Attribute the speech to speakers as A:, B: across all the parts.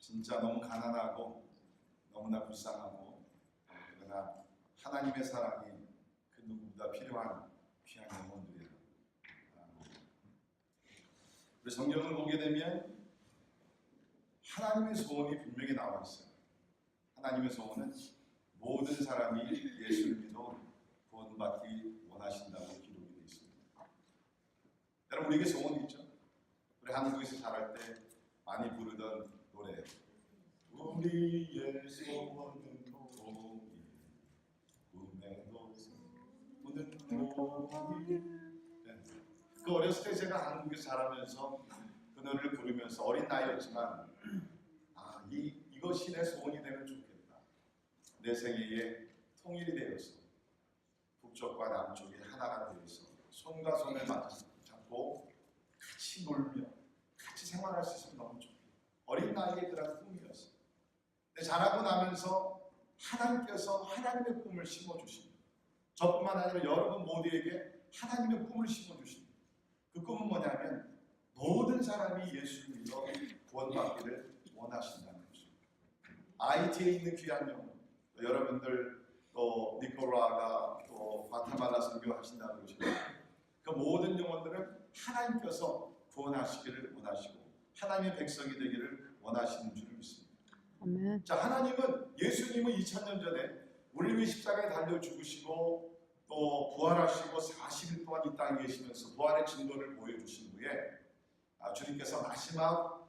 A: 진짜 너무 가난하고 너무나 불쌍하고 그러나 하나님의 사랑이 그 누구보다 필요한 귀한 영혼들이에요. 우리 성경을 보게 되면 하나님의 소원이 분명히 나와 있어요. 하나님의 소원은 모든 사람이 예수를 믿어 구원받기 원하신다고 기록이 되어 있습니다. 여러분, 우리에게 소원이 있죠? 우리 한국에서 자랄 때 많이 부르던 노래예요. 우리의 소원은 통일, 꿈의 노는 통일. 그 어렸을 때 제가 한국에서 자라면서 그 노래를 부르면서 어린 나이였지만 이것이 내 소원이 되면 좋겠다. 내 생애에 통일이 되어서 북쪽과 남쪽이 하나가 되어서 손과 손을 잡고 같이 놀며 같이 생활할 수 있으면 너무 좋겠다. 어린 나이에 그런 꿈이었어요. 근데 자라고 나면서 하나님께서 하나님의 꿈을 심어주십니다. 저뿐만 아니라 여러분 모두에게 하나님의 꿈을 심어주십니다. 그 꿈은 뭐냐면 모든 사람이 예수를 믿어 구원받기를 원하신다는 것입니다. IT에 있는 귀한 영혼, 여러분들 또 니코라가 또 과테말라 선교하신다는 것입니다. 그 모든 영혼들은 하나님께서 구원하시기를 원하시고 하나님의 백성이 되기를 원하시는 줄 믿습니다.
B: 아멘.
A: 자, 하나님은 예수님은 2000년 전에 우리를 위해 십자가에 달려 죽으시고 또 부활하시고 40일 동안 이 땅에 계시면서 부활의 진도를 보여주신 후에 주님께서 마지막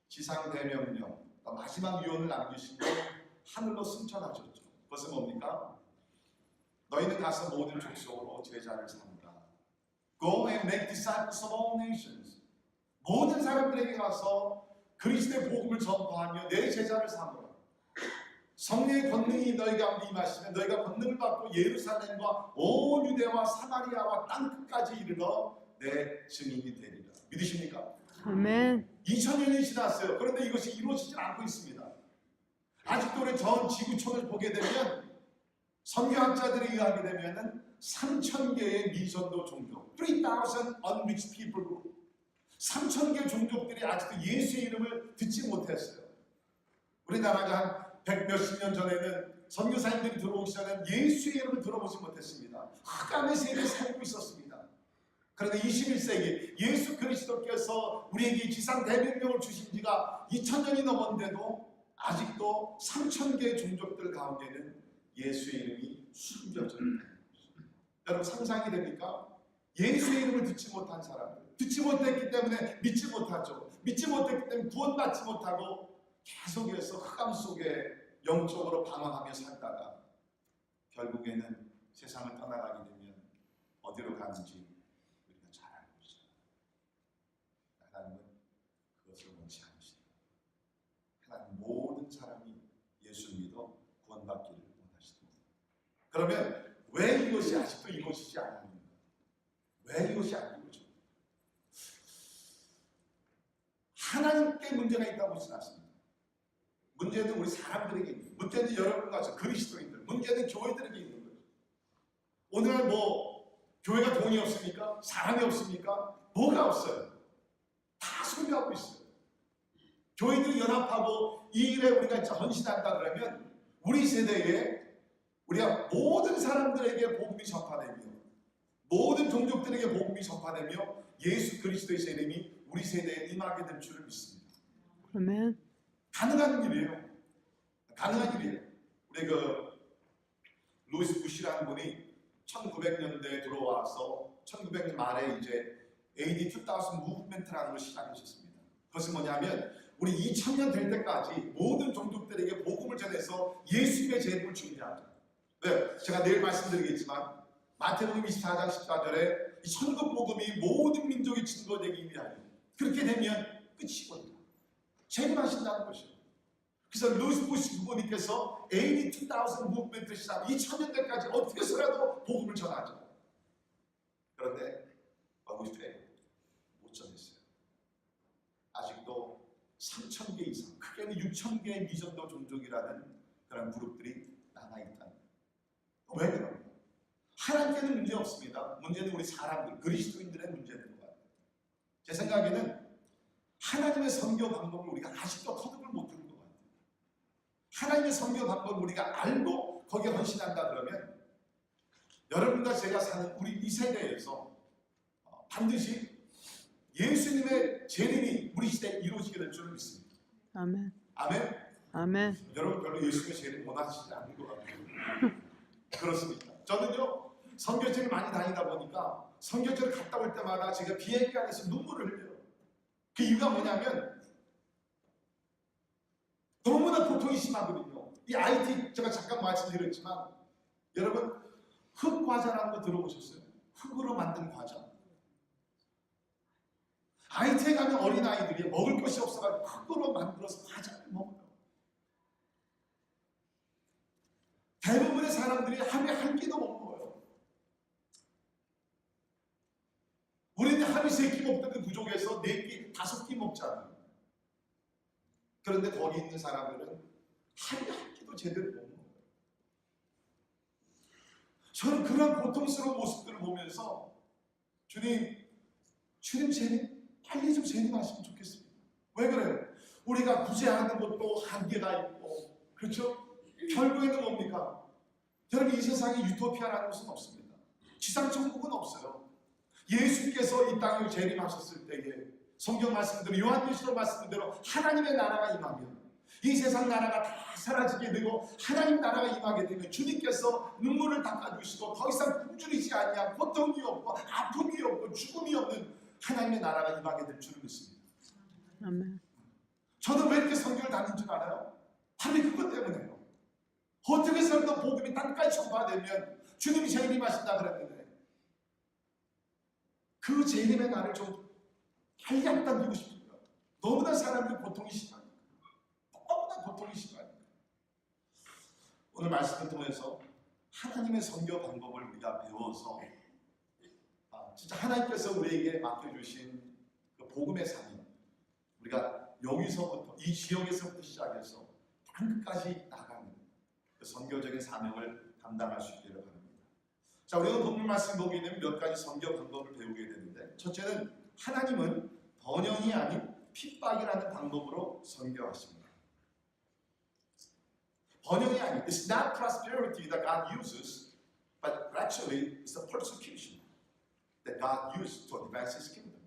A: 지상 대명령, 마지막 유언을 남기시고 하늘로 승천하셨죠. 그것은 뭡니까? 너희는 가서 모든 족속으로 제자를 삼으라. Go and make disciples of all nations. 모든 사람들에게 가서 그리스도의 복음을 전파하며 내 제자를 삼으라. 성령의 권능이 너희 가운데 임하시면 너희가 권능을 받고 예루살렘과 온 유대와 사마리아와 땅끝까지 이르러 내 증인이 되리라. 믿으십니까?
B: 아멘.
A: 2000년이 지났어요. 그런데 이것이 이루어지지 않고 있습니다. 아직도 우리 전 지구촌을 보게 되면 선교학자들에 의하게 되면 3000개의 미전도 종족, 3000 unreached people group, 3000개 종족들이 아직도 예수의 이름을 듣지 못했어요. 우리나라가 한 100몇십 년 전에는 선교사님들이 들어오기 전에는 예수의 이름을 들어보지 못했습니다. 흑암의 세계에 살고 있었습니다. 그런데 21세기 예수 그리스도께서 우리에게 지상 대명령을 주신 지가 2000년이 넘었는데도 아직도 3000개의 종족들 가운데는 예수의 이름이 숨겨져 있다. 여러분 상상이 됩니까? 예수의 이름을 듣지 못한 사람들, 듣지 못했기 때문에 믿지 못하죠. 믿지 못했기 때문에 구원받지 못하고 계속해서 흑암 속에 영적으로 방황하며 살다가 결국에는 세상을 떠나가게 되면 어디로 가는지 우리가 잘 알고 있어요. 하나님은 그것을 원치 않으십니다. 하나님 모든 사람이 예수를 믿어 구원받기를 원하십니다. 그러면 왜 이것이 아직도 이루어지지 않았는가? 왜 이것이 안 이루어져? 하나님께 문제가 있다고 보지 않습니다. 문제는 우리 사람들에게 있는 거예요. 문제는 여러분과 그리스도인들, 문제는 교회들에게 있는 거예요. 오늘날 교회가 돈이 없습니까? 사람이 없습니까? 뭐가 없어요? 다 소비하고 있어요. 교회들이 연합하고 이 일에 우리가 헌신한다 그러면 우리 세대에 우리가 모든 사람들에게 복음이 전파되며 모든 종족들에게 복음이 전파되며 예수 그리스도의 이름이 우리 세대에 임하게 될 줄을 믿습니다.
B: 아멘.
A: 가능한 일이에요. 가능한 일이에요. 우리 루이스 부시라는 분이 1900년대에 들어와서 1900년 말에 이제 AD 2000 무브먼트라는 걸 시작하셨습니다. 그것은 뭐냐면 우리 2000년 될 때까지 모든 종족들에게 복음을 전해서 예수님의 재림을 준비하자. 네, 제가 내일 말씀드리겠지만 마태복음 24장 14절에 이 천국 복음이 모든 민족이 증거되기 위하여 그렇게 되면 끝이거든요. 재림하신다는 것이에요. 그래서 루이스 부시 부모님께서 AD 2000 무브먼트 시작 2000년대까지 어떻게 해서라도 복음을 전하죠. 그런데 어떻게 못 전했어요. 아직도 3000개 이상, 크게는 6000개의 미전도 종족이라는 그런 그룹들이 남아있다는. 왜 그런가? 하나님께는 문제 없습니다. 문제는 우리 사람들, 그리스도인들의 문제인 것 같아요. 제 생각에는 하나님의 선교 방법을 우리가 아직도 터득을 못하고 하나님의 선교 방법을 우리가 알고 거기에 헌신한다 그러면 여러분과 제가 사는 우리 이 세대에서 반드시 예수님의 재림이 우리 시대에 이루어지게 될 줄을 믿습니다.
B: 아멘.
A: 아멘.
B: 아멘.
A: 여러분 별로 예수님의 재림 원하시지 않는 것 같아요. 그렇습니다. 저는요 선교지를 많이 다니다 보니까 선교지를 갔다 올 때마다 제가 비행기 안에서 눈물을 흘려요. 그 이유가 뭐냐면 너무나 고통이 심하거든요. 이 IT 제가 잠깐 말씀드렸지만 여러분 흙과자라는 거 들어보셨어요? 흙으로 만든 과자. IT에 가면 어린아이들이 먹을 것이 없어가지고 흙으로 만들어서 과자를 먹어요. 대부분의 사람들이 하루에 한 끼도 못 먹어요. 우리는 하루에 3끼 먹던 그 부족에서 4끼, 5끼 먹잖아요. 그런데 거기 있는 사람들은 하루에 한 끼도 제대로 못 먹어요. 저는 그런 고통스러운 모습들을 보면서 주님 재림 빨리 좀 재림하시면 좋겠습니다. 왜 그래요? 우리가 구제하는 것도 한계가 있고 그렇죠? 결국에는 뭡니까? 여러분 이 세상에 유토피아라는 것은 없습니다. 지상천국은 없어요. 예수께서 이 땅에 재림하셨을 때에 성경 말씀대로 요한계시록 말씀대로 하나님의 나라가 임하면 이 세상 나라가 다 사라지게 되고 하나님 나라가 임하게 되면 주님께서 눈물을 닦아주시고 더 이상 굶주리지 아니한 고통이 없고 아픔이 없고 죽음이 없는 하나님의 나라가 임하게 될 줄을 믿습니다.
B: 아멘.
A: 저는 왜 이렇게 선교를 다닌 줄 알아요? 바로 그것 때문에요. 어떻게 해서든 복음이 땅까지 전파되면 주님이 재림하신다 그랬는데 그 재림의 날을 좀 빨리 앞당기고 싶습니다. 너무나 사람들이 고통이 심하니까. 너무나 고통이 심하니까. 오늘 말씀을 통해서 하나님의 선교 방법을 우리가 배워서 진짜 하나님께서 우리에게 맡겨주신 그 복음의 사명 우리가 여기서부터 이 지역에서부터 시작해서 땅끝까지 나가는 그 선교적인 사명을 감당할 수 있기를 바랍니다. 자, 우리가 본문 말씀 보게 되면 몇 가지 선교 방법을 배우게 되는데 첫째는 하나님은 번영이 아닌 핍박이라는 방법으로 선교하십니다. 번영이 아닌 It's not prosperity that God uses, but actually it's the persecution that God used to advance His kingdom.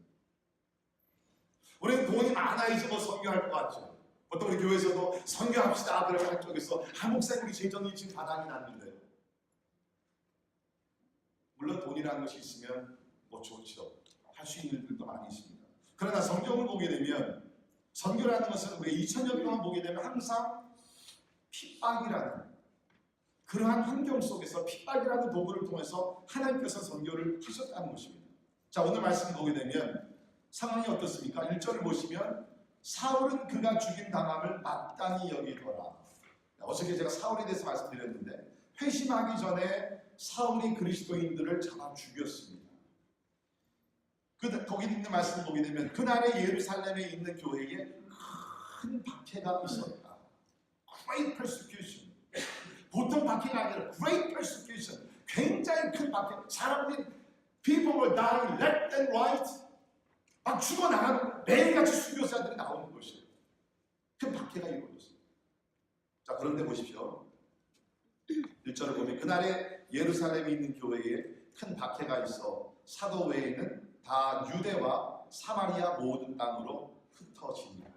A: 우리는 돈이 많아야지 뭐 선교할 것 같죠. 보통 우리 교회에서도 선교합시다 그러면 한쪽에서 목사님 우리 재정이 지금 바닥이 났는데요. 물론 돈이라는 것이 있으면 뭐 좋죠. 할 수 있는 일들도 많이 있습니다. 그러나 성경을 보게 되면 선교라는 것은 우리 2000년 동안 보게 되면 항상 핍박이라는 그러한 환경 속에서 핍박이라는 도구를 통해서 하나님께서 선교를 하셨다는 것입니다. 자, 오늘 말씀 보게 되면 상황이 어떻습니까? 1절을 보시면 사울은 그가 죽임 당함을 마땅히 여기더라. 어저께 제가 사울에 대해서 말씀드렸는데 회심하기 전에 사울이 그리스도인들을 잡아 죽였습니다. 거기 있는 말씀을 보게 되면 그날에 예루살렘에 있는 교회에 큰 박해가 있었다. Great persecution. 보통 박해가 아니라 Great persecution. 굉장히 큰 박해. 사람들이 people were dying left and right. 막 죽어나가는 매일같이 수교사들이 나오는 것이에요. 큰 박해가 이루어졌어요. 자, 그런데 보십시오. 1절을 보면 그날에 예루살렘에 있는 교회에 큰 박해가 있어 사도 외에는 다 유대와 사마리아 모든 땅으로 흩어지니라.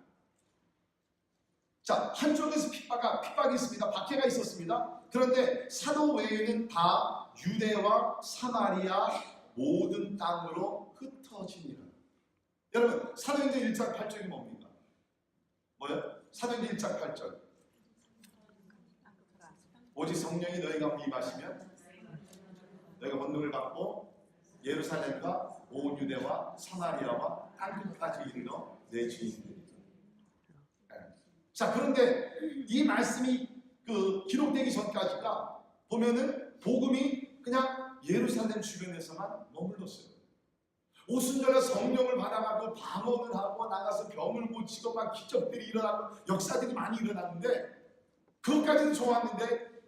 A: 자, 한쪽에서 핍박이 있습니다. 박해가 있었습니다. 그런데 사도 외에는 다 유대와 사마리아 모든 땅으로 흩어지니라. 여러분, 사도행전 1장 8절이 뭡니까? 뭐예요? 사도행전 1장 8절. 오직 성령이 너희가 임하시면 너희가 권능을 받고 예루살렘과 온 유대와 사마리아와 땅끝까지 이르러 내 주인이 되리라. 자, 그런데 이 말씀이 기록되기 전까지가 보면은 복음이 그냥 예루살렘 주변에서만 머물렀어요. 오순절에 성령을 받아가지고 방언을 하고 나가서 병을 고치고 막 기적들이 일어나고 역사들이 많이 일어났는데 그것까지는 좋았는데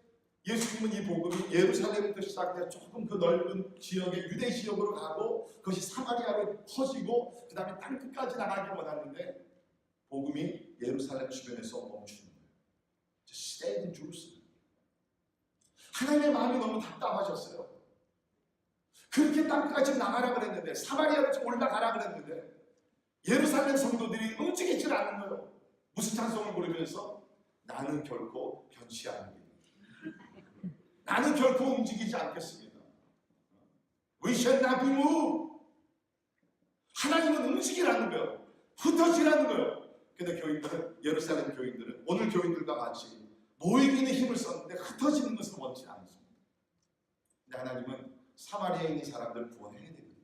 A: 예수님은 이 복음이 예루살렘부터 시작해서 조금 그 넓은 지역의 유대 지역으로 가고 그것이 사마리아로 퍼지고 그 다음에 땅끝까지 나가기 원하는데 복음이 예루살렘 주변에서 멈추는 거예요. stayed in Jerusalem. 하나님의 마음이 너무 답답하셨어요. 그렇게 땅까지 나가라 그랬는데, 사마리아로 좀 올라가라 그랬는데 예루살렘 성도들이 움직이질 않는 거예요. 무슨 찬송을 부르면서 나는 결코 변치 않으리라. 나는 결코 움직이지 않겠습니다. We shall not be moved. 하나님은 움직이라는 거예요. 흩어지라는 거예요. 근데 교인들은, 예루살렘 교인들은 오늘 교인들과 같이 모이기는 힘을 썼는데 흩어지는 것을 원치 않습니다. 근데 하나님은 사마리아에 있는 사람들 구원해야 되거든요.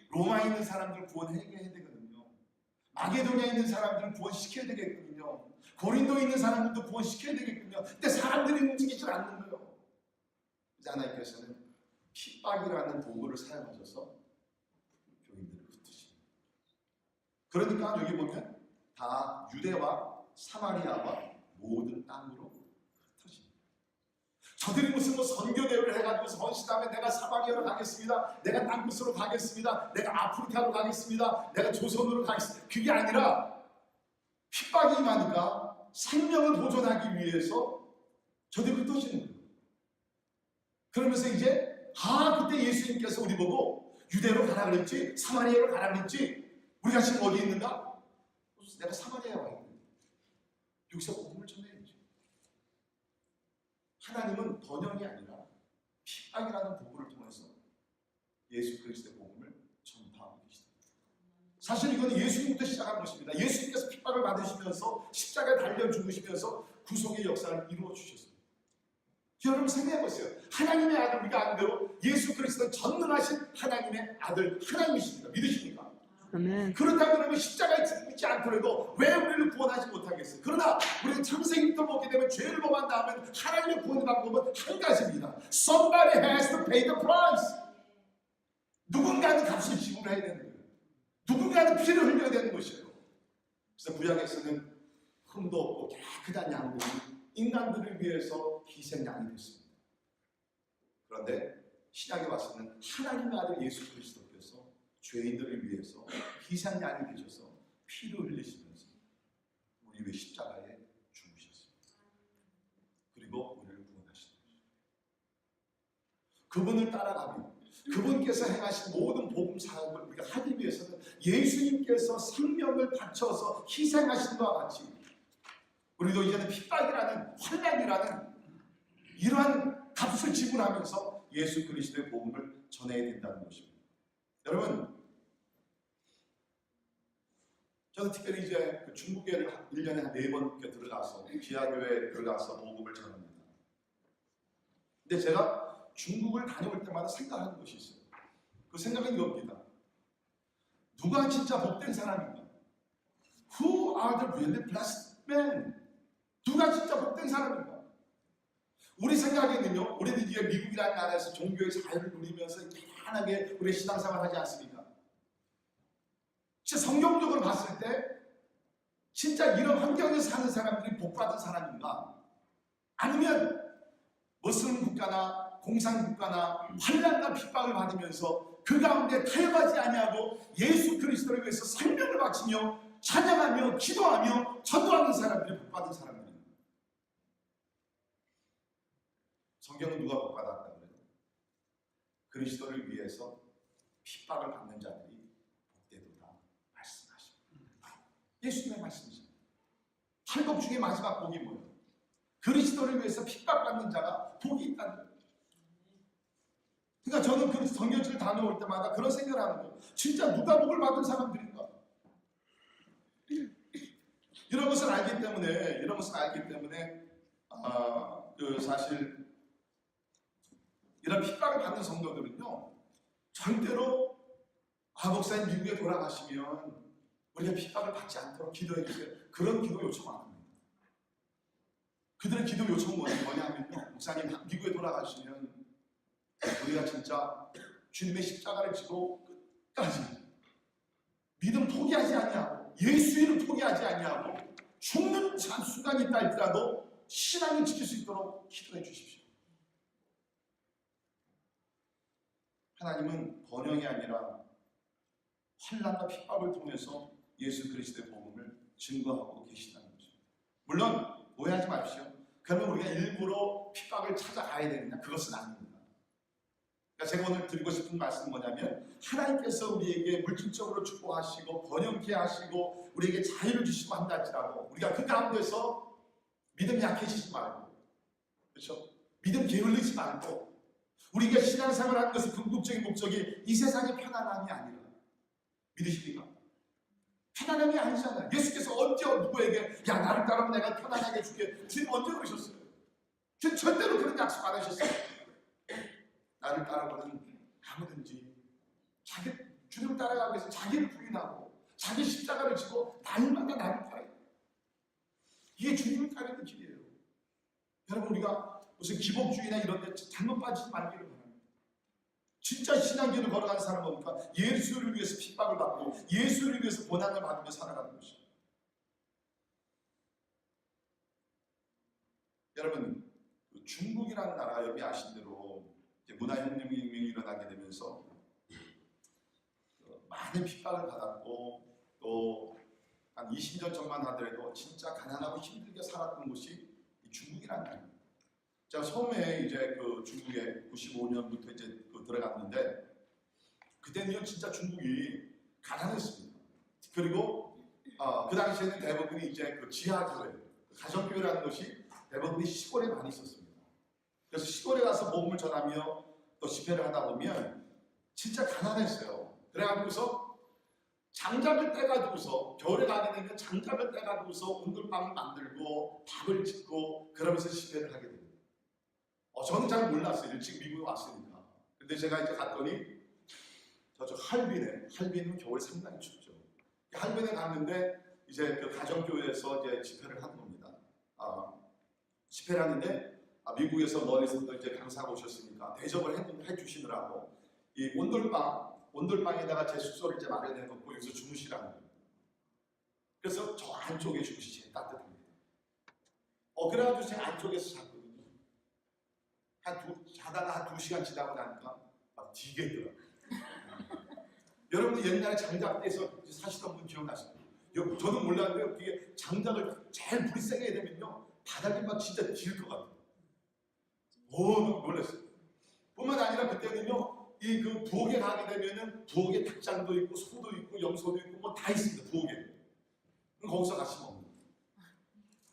A: 로마에 있는 사람들 구원해야 되거든요. 마게도냐에 있는 사람들 구원시켜야 되겠거든요. 고린도에 있는 사람들도 구원시켜야 되겠거든요. 근데 사람들이 움직이질 않는 거예요. 그래서 하나님께서는 핍박이라는 도구를 사용하셔서 교인들을 흩으십니다. 그러니까 여기 보면 다 유대와 사마리아와 모든 땅으로 흩어집니다. 저들이 무슨 선교대회를 해가지고 선시다음에 내가 사마리아로 가겠습니다. 내가 땅끝으로 가겠습니다. 내가 아프리카로 가겠습니다. 내가 조선으로 가겠습니다. 그게 아니라 핍박이 임하니까 생명을 보존하기 위해서 저들이 흩어지는 거예요. 그러면서 이제 그때 예수님께서 우리 보고 유대로 가라 그랬지, 사마리아로 가라 그랬지, 우리가 지금 어디 있는가? 내가 사마리아에 와 있는데 여기서 복음을 전해야지. 하나님은 번영이 아니라 핍박이라는 도구를 통해서 예수 그리스도의 복음을 전파하고 계시다. 사실 이거는 예수님부터 시작한 것입니다. 예수님께서 핍박을 받으시면서 십자가에 달려 죽으시면서 구속의 역사를 이루어 주셨습니다. 여러분 생각해보세요. 하나님의 아들, 우리가 아는대로 예수 그리스도는 전능하신 하나님의 아들 하나님이십니다. 믿으십니까?
B: 아멘.
A: 그렇다 그러면 십자가에 죽지 않더라도 왜 우리를 구원하지 못하겠어요? 그러나 우리는 창세기부터 보게 되면 죄를 범한 다음에 하나님의 구원의 방법은 한 가지입니다. Somebody has to pay the price. 누군가는 값을 지불해야 되는 거예요. 누군가는 피를 흘려야 되는 것이에요. 그래서 구약에서는 흠도 없고 깨끗한 양들이 인간들을 위해서 희생양이 됐습니다. 그런데 신약에 와서는 하나님의 아들 예수 그리스도께서 죄인들을 위해서 희생양이 되셔서 피를 흘리시면서 우리 위해 십자가에 죽으셨습니다. 그리고 우리를 구원하신 것입니다. 그분을 따라가며 그분께서 행하신 모든 복음 사역을 우리가 하기 위해서는 예수님께서 생명을 바쳐서 희생하신 것과 같이 우리도 이제는 핍박이라는 환난이라는 이러한 값을 지불하면서 예수 그리스도의 복음을 전해야 된다는 것입니다. 여러분, 저는 특별히 이제 그 중국에 1년에 한 4번 들어가서 기아교회에 들어가서 복음을 전합니다. 근데 제가 중국을 다녀올 때마다 생각하는 것이 있어요. 그 생각은 이겁니다. 누가 진짜 복된 사람인가? Who are the really blessed men? 누가 진짜 복된 사람인가? 우리 생각에는요, 우리는 이제 미국이라는 나라에서 종교의 자유를 누리면서 편안하게 우리 신앙생활 하지 않습니까? 진짜 성경적으로 봤을 때 진짜 이런 환경에서 사는 사람들이 복받은 사람인가? 아니면 무슬림 국가나 공산 국가나 환난과 핍박을 받으면서 그 가운데 타협하지 아니하고 예수 그리스도를 위해서 생명을 바치며 찬양하며 기도하며 전도하는 사람들이 복받은 사람들입니다. 성경은 누가 복받았다 그래요? 그리스도를 위해서 핍박을 받는 자들이 복되도다 말씀하십니다. 예수님의 말씀이십니다. 팔복 중에 마지막 복이 뭐예요? 그리스도를 위해서 핍박받는 자가 복이 있다는 거예요. 그러니까 저는 그 성경책을 다녀올 때마다 그런 생각을 하는 거예요. 진짜 누가 복을 받은 사람들인가? 이런 것을 알기 때문에 사실 이런 핍박을 받는 성도들은요, 절대로 목사님 미국에 돌아가시면 우리가 핍박을 받지 않도록 기도해 주세요. 그런 기도 요청 안 합니다. 그들의 기도 요청은 뭐냐면요, 목사님 미국에 돌아가시면 우리가 진짜 주님의 십자가를 지고 끝까지 믿음 포기하지 아니하고 예수 이름 포기하지 아니하고 죽는 순간이 있다 할지라도 신앙을 지킬 수 있도록 기도해 주십시오. 하나님은 번영이 아니라 환난과 핍박을 통해서 예수 그리스도의 복음을 증거하고 계시다는 것입니다. 물론 오해하지 마십시오. 그러면 우리가 일부러 핍박을 찾아가야 되느냐? 그것은 아닙니다. 그러니까 제가 오늘 드리고 싶은 말씀은 뭐냐면 하나님께서 우리에게 물질적으로 축복하시고 번영케 하시고 우리에게 자유를 주시고 한다 할지라도 우리가 그 가운데서 믿음이 약해지지 말고, 그렇죠? 믿음 게을르지 말고, 우리가 신앙생활을 하는 것의 궁극적인 목적이 이 세상의 편안함이 아니라, 믿으십니까? 편안함이 아니잖아요. 예수께서 언제 누구에게 야 나를 따르면 내가 편안하게 해줄게, 주님 언제 그러셨어요? 주님 절대로 그런 약속 안 하셨어요. 나를 따라가는 아무든지 자기 주님을 따라가기 위해서 자기를 부인하고 자기 십자가를 지고 날마다 나를 따라. 이게 주님을 따르는 길이에요. 여러분, 우리가 무슨 기복주의나 이런 데 잘못 빠지지 말기를 바랍니다. 진짜 신앙길을 걸어가는 사람은 뭡니까? 예수를 위해서 핍박을 받고 예수를 위해서 고난을 받으며 살아가는 것이죠. 여러분, 중국이라는 나라, 여러분이 아신 대로 문화혁명이 일어나게 되면서 많은 핍박을 받았고 또 한 20년 전만 하더라도 진짜 가난하고 힘들게 살았던 곳이 이 중국이라는 나라입니다. 제가 처음에 이제 그 중국에 95년부터 이제 들어갔는데 그때는요 진짜 중국이 가난했습니다. 그리고 그 당시에는 대부분이 이제 그 지하교회, 가정교회라는 것이 대부분이 시골에 많이 있었습니다. 그래서 시골에 가서 복음을 전하며 또 집회를 하다 보면 진짜 가난했어요. 그래가지고서 장작을 떼가지고서 겨울에 가게 되면 장작을 떼가지고서 온돌방을 만들고 밥을 짓고 그러면서 집회를 하게 됩니다. 저는 잘 몰랐어요. 일찍 미국에 왔으니까. 근데 제가 이제 갔더니 저쪽 할빈은 겨울에 상당히 춥죠. 할빈에 갔는데 이제 그 가정교회에서 이제 집회를 하는 겁니다. 집회를 하는데 미국에서 멀리서도 이제 강사가 오셨으니까 대접을 해주시느라고 이 온돌방에다가 제 숙소를 이제 마련해 놓고 여기서 주무시라는 거예요. 그래서 저 안쪽에 주무시 제일 따뜻합니다. 그래가지고 제가 안쪽에서 잤거든요. 자다가 한 2시간 지나고 나니까 막 디겠더라고요. 여러분들 옛날에 장작대에서 사시던 분 기억나십니까? 저는 몰랐는데 그게 장작을 제일 불이 세게 해야 되면요 바닥이 막 진짜 딜 것 같아요. 너무 놀랐어요. 뿐만 아니라 그때는요 이 그 부엌에 가게 되면은 부엌에 닭장도 있고 소도 있고 염소도 있고 뭐 다 있습니다. 부엌에. 그럼 거기서 같이 먹는.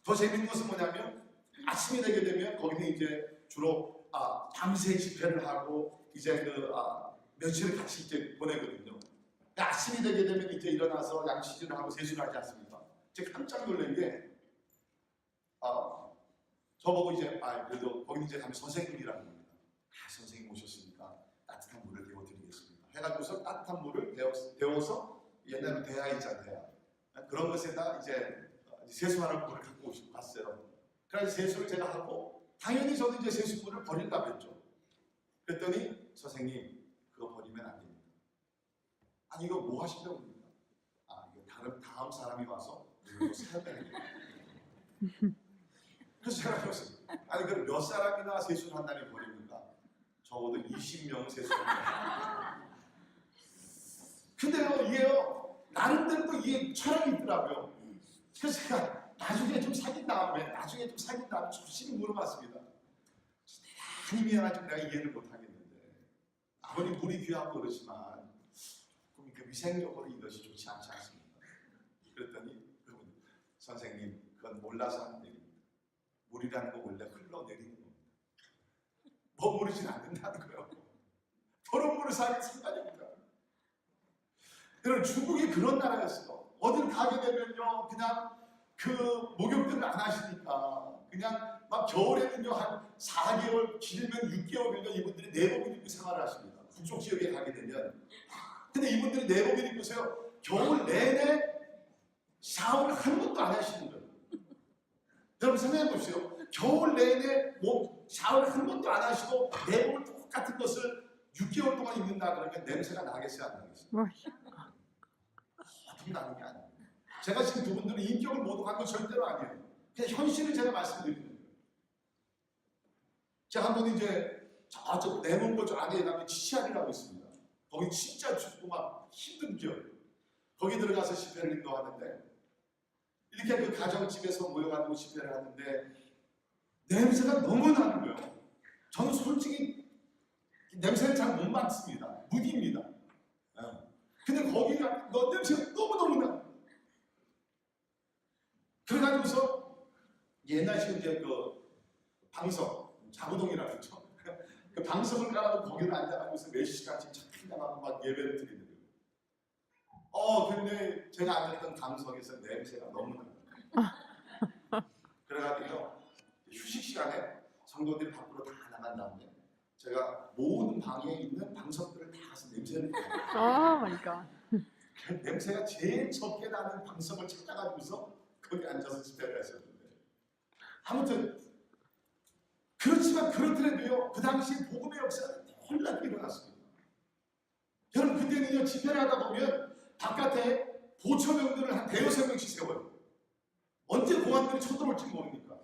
A: 더 재밌는 것은 뭐냐면 아침이 되게 되면 거기는 이제 주로 밤새 집회를 하고 이제 며칠을 같이 이제 보내거든요. 아침이 되게 되면 이제 일어나서 양치질을 하고 세수를 하지 않습니까? 제가 깜짝 놀란 게 저보고 이제 그래도 거기 이제 가면 선생님이라는 겁니다. 선생님 오셨으니까 따뜻한 물을 데워드리겠습니다. 해가지고서 따뜻한 물을 데워서 옛날에 대야 있잖아요. 대야. 그런 것에다 이제 세수하는 물을 갖고 오시고 갔어요. 그래서 세수를 제가 하고 당연히 저는 이제 세수물을 버리려고 했죠. 그랬더니 선생님 그거 버리면 안 됩니다. 아니 이거 뭐 하시려고 합니까? 이거 다음 사람이 와서 이거 사야 됩니다. 그래서 제가 그랬어요. 아니 그럼 몇 사람이나 세수를 한다면 버립니까? 적어도 20명 세수를 합니다. 근데요 이게요 나름대로 또 이게 철학이 있더라고요. 그래서 제가 나중에 좀 사귄 다음에 조심히 물어봤습니다. 대단히 미안하지만 내가 이해를 못하겠는데 아무리 물이 귀하고 그렇지만 조금 그 위생적으로 이것이 좋지 않지 않습니까? 그랬더니 그분 선생님 그건 몰라서 하는 일입니다. 물이라는 거 원래 흘러내리는 겁니다. 머무르진 않는다는 거예요. 더러운 물을 사는 상관입니다. 여러분 중국이 그런 나라였어요. 어딜 가게 되면요 그냥 그 목욕들을 안 하시니까 그냥 막 겨울에는요 한 4개월 길면 6개월이면 이분들이 내복을 입고 생활을 하십니다. 북쪽 지역에 가게 되면. 근데 이분들이 내복을 입고서요 겨울 내내 샤워를 한 번도 안 하시는 거예요. 여러분 생각해 보세요. 겨울 내내 샤워를 한 번도 안 하시고 내복을 똑같은 것을 6개월 동안 입는다 그러면 냄새가 나겠어요 안 나겠어요? 어떻게 나는 게 아니에요. 제가 지금 두 분들은 인격을 모독한 건 절대로 아니에요. 그냥 현실을 제가 말씀드리는 거예요. 제가 한번 이제 저쪽 내문고 저 안에 가면 치치안이라고 있습니다. 거기 진짜 춥고 막 힘든 지역. 거기 들어가서 집회를 인도하는데 이렇게 그 가정집에서 모여가지고 집회를 하는데 냄새가 너무 나는 거예요. 저는 솔직히 냄새를 잘 못 맡습니다. 무기입니다. 근데 거기가 너 냄새가 너무너무 나. 그래가지고서 옛날식 이제 그 방석, 자부동이라 그러죠. 그 방석을 깔아도 거기를 앉아가지고서 몇 시간씩 착착하고 막 예배를 드리는 거예요. 근데 제가 앉았던 방석에서 냄새가 너무 나요. 그래가지고요, 휴식 시간에 성도들이 밖으로 다 나간 다음에 제가 모든 방에 있는 방석들을 다 가서 냄새를 맡아요.
B: 오 마이 갓.
A: 그 냄새가 제일 적게 나는 방석을 찾아가지고서 거기 앉아서 집회를 했었는데, 아무튼 그렇지만 그렇더라도요, 그 당시 복음의 역사는 놀랍게 일어났습니다. 여러분, 그때는요, 집회를 하다 보면 바깥에 보초병들을 한 대여섯 명씩 세워요. 언제 공안들이 쳐들어올지 모르니까.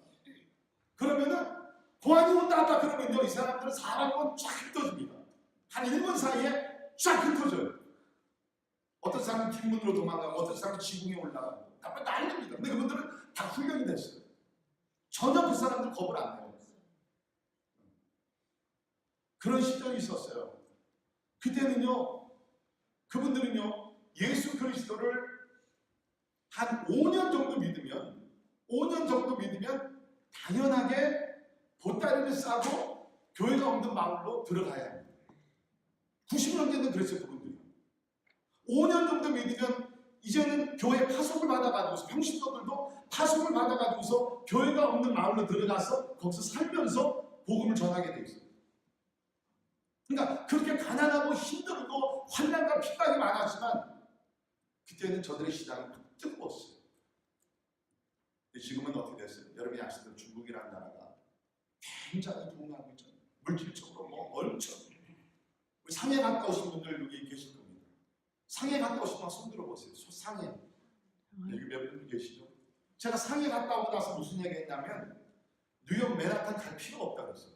A: 그러면은 공안이 온다 그러면요, 이 사람들은 사람은 쫙 흩어집니다. 한 1분 사이에 쫙 흩어져요. 어떤 사람은 뒷문으로 도망가고, 어떤 사람은 지붕에 올라가고, 다 난립니다. 근데 그분들은 다 훈련이 됐어요. 전혀 그 사람들 겁을 안 내요. 그런 시절이 있었어요. 그때는요, 그분들은요, 예수 그리스도를 한 5년 정도 믿으면 당연하게 보따리를 싸고 교회가 없는 마을로 들어가야 합니다. 90년대는 그랬어요, 그분들이. 5년 정도 믿으면 이제는 교회 파송을 받아가지고서, 평신도들도 파송을 받아가지고서 교회가 없는 마을로 들어가서 거기서 살면서 복음을 전하게 돼 있어요. 그러니까 그렇게 가난하고 힘들고 환난과 핍박이 많았지만 그때는 저들의 시장은 뜨거웠어요. 지금은 어떻게 됐어요? 여러분이 아시는 중국이라는 나라가 굉장히 부흥하고 있잖아요. 물질적으로 엄청. 우리 상해 갔다 오신 분들 여기 계실 겁니다. 상해 갔다 오신 분 손 들어보세요. 상해. 여기 몇 분 계시죠? 제가 상해 갔다 오고 나서 무슨 얘기 했냐면 뉴욕 맨하탄 갈 필요가 없다고 했어요.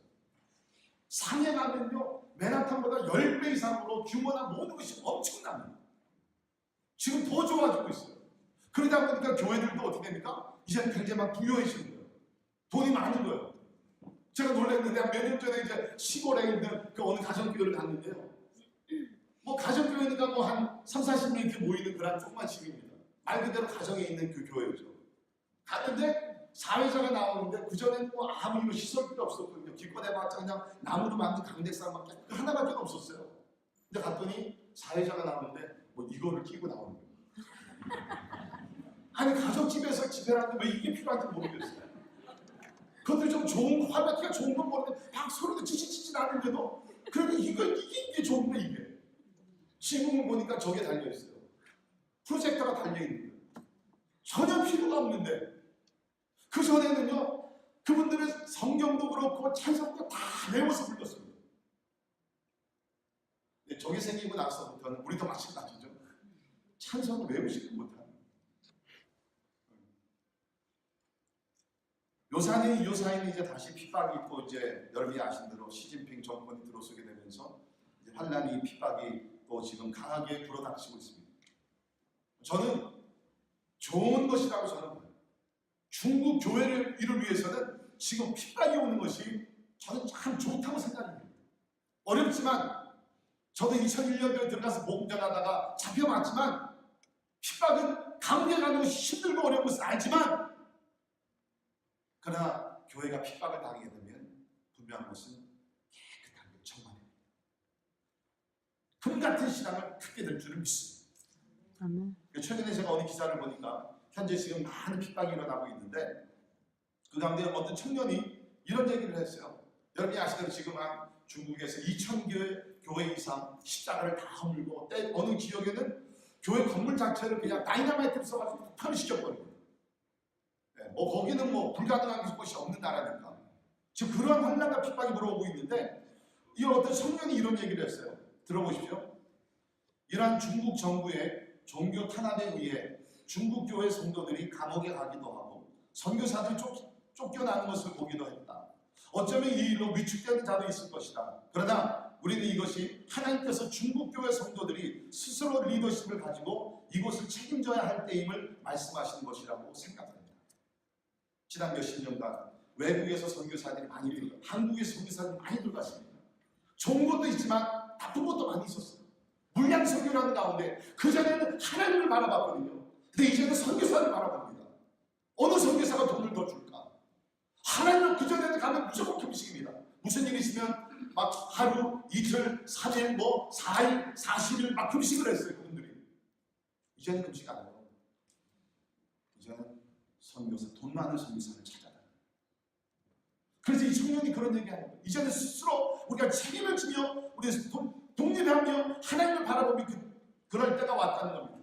A: 상해 가면요, 맨하탄보다 10배 이상으로 규모나 모든 것이 엄청납니다. 지금 더 좋아지고 있어요. 그러다 보니까 교회들도 어떻게 됩니까? 이제는 굉장히 막 부유해지는 거예요. 돈이 많은 거예요. 제가 놀랐는데 몇 년 전에 이제 시골에 있는 그 어느 가정교회를 갔는데요. 가정교회니까 한 3, 40명 이렇게 모이는 그런 조그만 집입니다. 말 그대로 가정에 있는 그 교회죠. 갔는데 사회자가 나오는데 그전에는 아무 시설도 없었거든요. 기껏 해봤자 그냥 나무로 만든 강대상밖에 하나밖에 없었어요. 근데 갔더니 사회자가 나오는데 이거를 끼고 나오는 거예요. 아니, 가정집에서 집회를 하는데 왜 이게 필요한지 모르겠어요. 그것도 좀 좋은 거, 활발기가 좋은 건 모르는데 막 소리도 찌찌찌찌 나는데도 그러면 이게 좋은 거 이게. 지붕을 보니까 저게 달려있어요. 프로젝터가 달려있는 거예요. 전혀 필요가 없는데 그 전에는요, 그분들은 성경도 그렇고 찬송도 다 외워서 불렀습니다. 근데 저게 생기고 나서부터는 우리도 마찬가지죠. 찬송을 외우지도 못합니다. 요사이는 이제 다시 핍박이 있고, 이제 여러분이 아신 대로 시진핑 정권이 들어서게 되면서 이제 환란이, 핍박이 또 지금 강하게 불어닥치고 있습니다. 저는 좋은 것이라고 저는 봐요. 중국 교회를 이를 위해서는 지금 핍박이 오는 것이 저는 참 좋다고 생각합니다. 어렵지만 저도 2001년도에 들어가서 복음 전하다가 잡혀봤지만 핍박은 감옥에 가는 것이 힘들고 어려운 것을 알지만, 그러나 교회가 핍박을 당하게 되면 분명한 것은 깨끗한 게 정말입니다. 금 같은 신앙을 갖게 될 줄을 믿습니다.
B: 아멘.
A: 최근에 제가 어느 기사를 보니까 현재 지금 많은 핍박이 일어나고 있는데 그 가운데 어떤 청년이 이런 얘기를 했어요. 여러분이 아시다시피 지금 중국에서 2,000개 교회 이상 십자가를 다 허물고, 어느 지역에는 교회 건물 자체를 그냥 다이나마이트를 써가지고 폭발을 시켜버립니다. 거기는 불가능한 것이 없는 나라니까. 지금 그러한 환난과 핍박이 불어오고 있는데, 이 어떤 청년이 이런 얘기를 했어요. 들어보십시오. 이러한 중국 정부의 종교 탄압에 의해 중국 교회 성도들이 감옥에 가기도 하고 선교사들이 쫓겨나는 것을 보기도 했다. 어쩌면 이 일로 위축되는 자도 있을 것이다. 그러나 우리는 이것이 하나님께서 중국교회 성도들이 스스로 리더십을 가지고 이곳을 책임져야 할 때임을 말씀하시는 것이라고 생각합니다. 지난 몇십 년간 외국에서 선교사들이 많이 들어가, 한국에서 선교사들이 많이 들어갔습니다. 좋은 것도 있지만 나쁜 것도 많이 있었어요. 물량 선교라는 가운데 그전에는 하나님을 바라봤거든요. 근데 이제는 선교사를 바라봅니다. 어느 선교사가 돈을 더 줄까? 하나님은 그전에는 가면 무조건 금식입니다. 무슨 일이 있으면 막 하루, 이틀, 3일, 4일, 40일 막 금식을 했어요. 그분들이. 이제는 금식 안 해요. 이제는 선교사, 돈 많은 선교사를 찾아요. 그래서 이 청년이 그런 얘기하는 거예요. 이제는 스스로 우리가 책임을 지며 우리 독립하며 하나님을 바라보며 그럴 때가 왔다는 겁니다.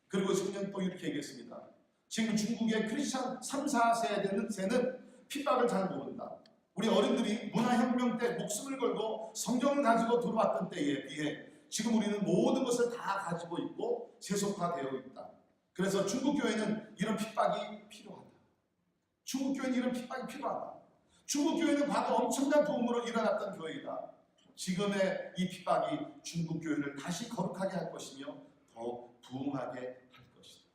A: 그리고 청년 또 이렇게 얘기했습니다. 지금 중국의 크리스찬 3, 4세는 핍박을 잘 모른다. 우리 어른들이 문화혁명 때 목숨을 걸고 성경을 가지고 들어왔던 때에 비해 지금 우리는 모든 것을 다 가지고 있고 세속화되어 있다. 그래서 중국교회는 이런 핍박이 필요하다. 중국교회는 이런 핍박이 필요하다. 중국교회는 과거 엄청난 도움으로 일어났던 교회이다. 지금의 이 핍박이 중국교회를 다시 거룩하게 할 것이며 더 부흥하게 할 것이다.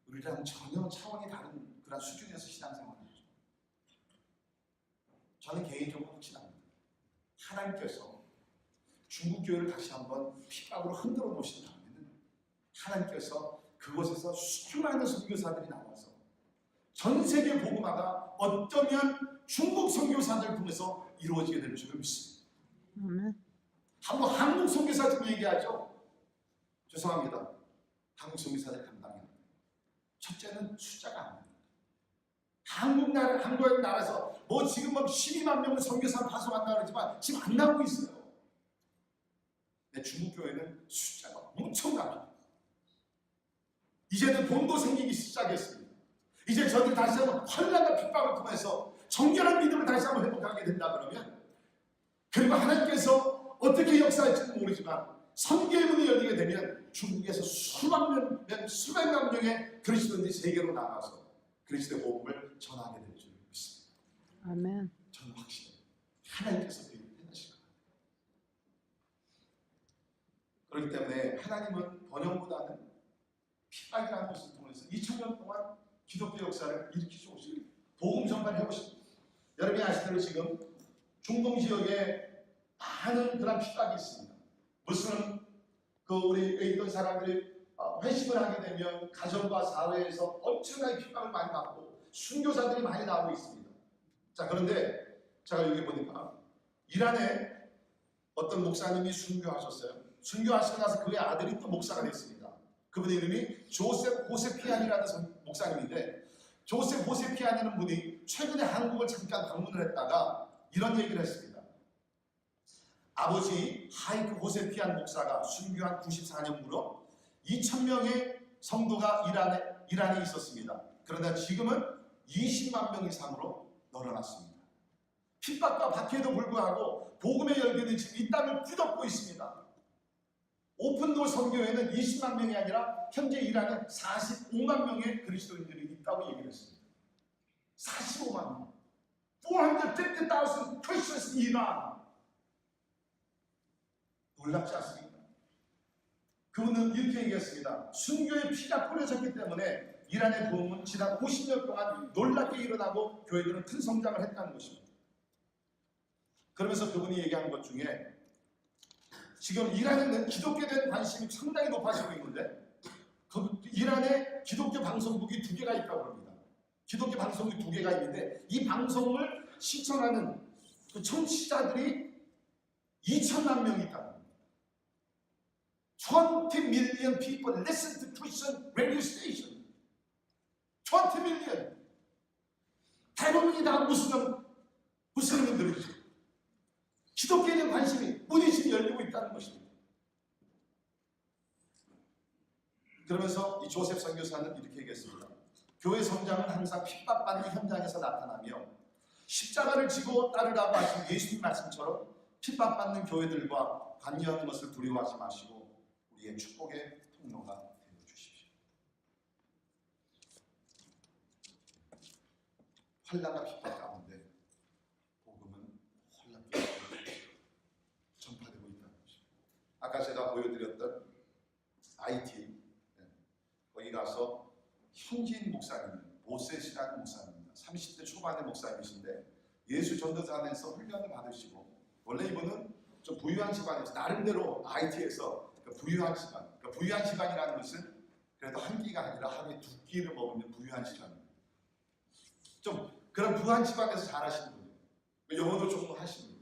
A: 우리랑 전혀 차원이 다른 그런 수준에서 신앙생활을 하죠. 저는 개인적으로 확신합니다. 하나님께서 중국교회를 다시 한번 핍박으로 흔들어 놓으신 다음에는 하나님께서 그곳에서 수많은 선교사들이 나와서 전 세계 복음화가 어쩌면 중국 선교사들 통해서 이루어지게 될 줄을 믿습니다. 한번 한국 선교사들 얘기하죠. 죄송합니다. 한국 선교사들 감당해요. 첫째는 숫자가 안 돼요. 한국 나라에서 지금 12만 명을 선교사 파송한다 그러지만 지금 안 나오고 있어요. 근데 중국 교회는 숫자가 엄청납니다. 이제는 돈도 생기기 시작했습니다. 이제 저들 다시 한번 환난과 핍박을 통해서 정결한 믿음을 다시 한번 회복하게 된다 그러면, 그리고 하나님께서 어떻게 역사할지는 모르지만 선교의 문이 열리게 되면 중국에서 수백만 명의 그리스도인들이 세계로 나가서 그리스도의 복음을 전하게 될 줄 믿습니다.
B: 아멘.
A: 저는 확신해요. 하나님께서 그 일을 해내실 겁니다. 그렇기 때문에 하나님은 번영보다는 핍박이라는 것을 통해서 2000년 동안 기독교 역사를 일으키시고 복음 전파를 해오십니다. 여러분이 아시대로 지금 중동 지역에 많은 그런 핍박이 있습니다. 무슨 우리 있던 사람들이 회심을 하게 되면 가정과 사회에서 엄청나게 핍박을 많이 받고 순교자들이 많이 나오고 있습니다. 자, 그런데 제가 여기 보니까 이란에 어떤 목사님이 순교하셨어요. 순교하시고 나서 그의 아들이 또 목사가 됐습니다. 그분의 이름이 조셉 호세피안이라는 목사님인데, 조셉 호세피안이라는 분이 최근에 한국을 잠깐 방문을 했다가 이런 얘기를 했습니다. 아버지 하이크 호세피안 목사가 순교한 94년 무렵 2,000명의 성도가 이란에 있었습니다. 그러나 지금은 20만 명 이상으로 늘어났습니다. 핍박과 박해에도 불구하고 복음의 열기는 지금 이 땅을 뒤덮고 있습니다. 오픈도어 선교회는 20만 명이 아니라 현재 이란에 45만 명의 그리스도인들이 있다고 얘기를 했습니다. 45만 명. 450,000 Christians in Iran. 놀랍지 않습니까? 그분은 이렇게 얘기했습니다. 순교의 피가 뿌려졌기 때문에 이란의 부흥은 지난 50년 동안 놀랍게 일어나고 교회들은 큰 성장을 했다는 것입니다. 그러면서 그분이 얘기한 것 중에 지금 이란에는 기독교에 대한 관심이 상당히 높아지고 있는데 이란에 기독교 방송국이 2개가 있다고 합니다. 기독교 방송국이 2개가 있는데 이 방송을 시청하는 그 청취자들이 2천만 명이 있다고 합니다. 20 million people listen to Christian radio station. 20 million. 대부분이 다 무슬림들이죠. 기독교에 대한 관심이 무디심이 열리고 있다는 것입니다. 그러면서 이 조셉 선교사는 이렇게 얘기했습니다. 교회 성장은 항상 핍박받는 현장에서 나타나며 십자가를 지고 따르라고 하신 예수님 말씀처럼 핍박받는 교회들과 관여하는 것을 두려워하지 마시고 우리의 축복의 통로가 되어 주십시오. 환난과 핍박 가운데 복음은 홀라피고 제가 보여드렸던 IT 거기 가서 현지인 목사님, 보셋이라는 목사님입니다. 30대 초반의 목사님이신데 예수 전도단에서 훈련을 받으시고 원래 이분은 좀 부유한 집안에서 나름대로 IT에서 부유한 집안, 부유한 집안이라는 것은 그래도 한 끼가 아니라 하루에 2끼를 먹는 부유한 집안입니다. 좀 그런 부유한 집안에서 자라신 분이에요. 영어도 조금 하십니다.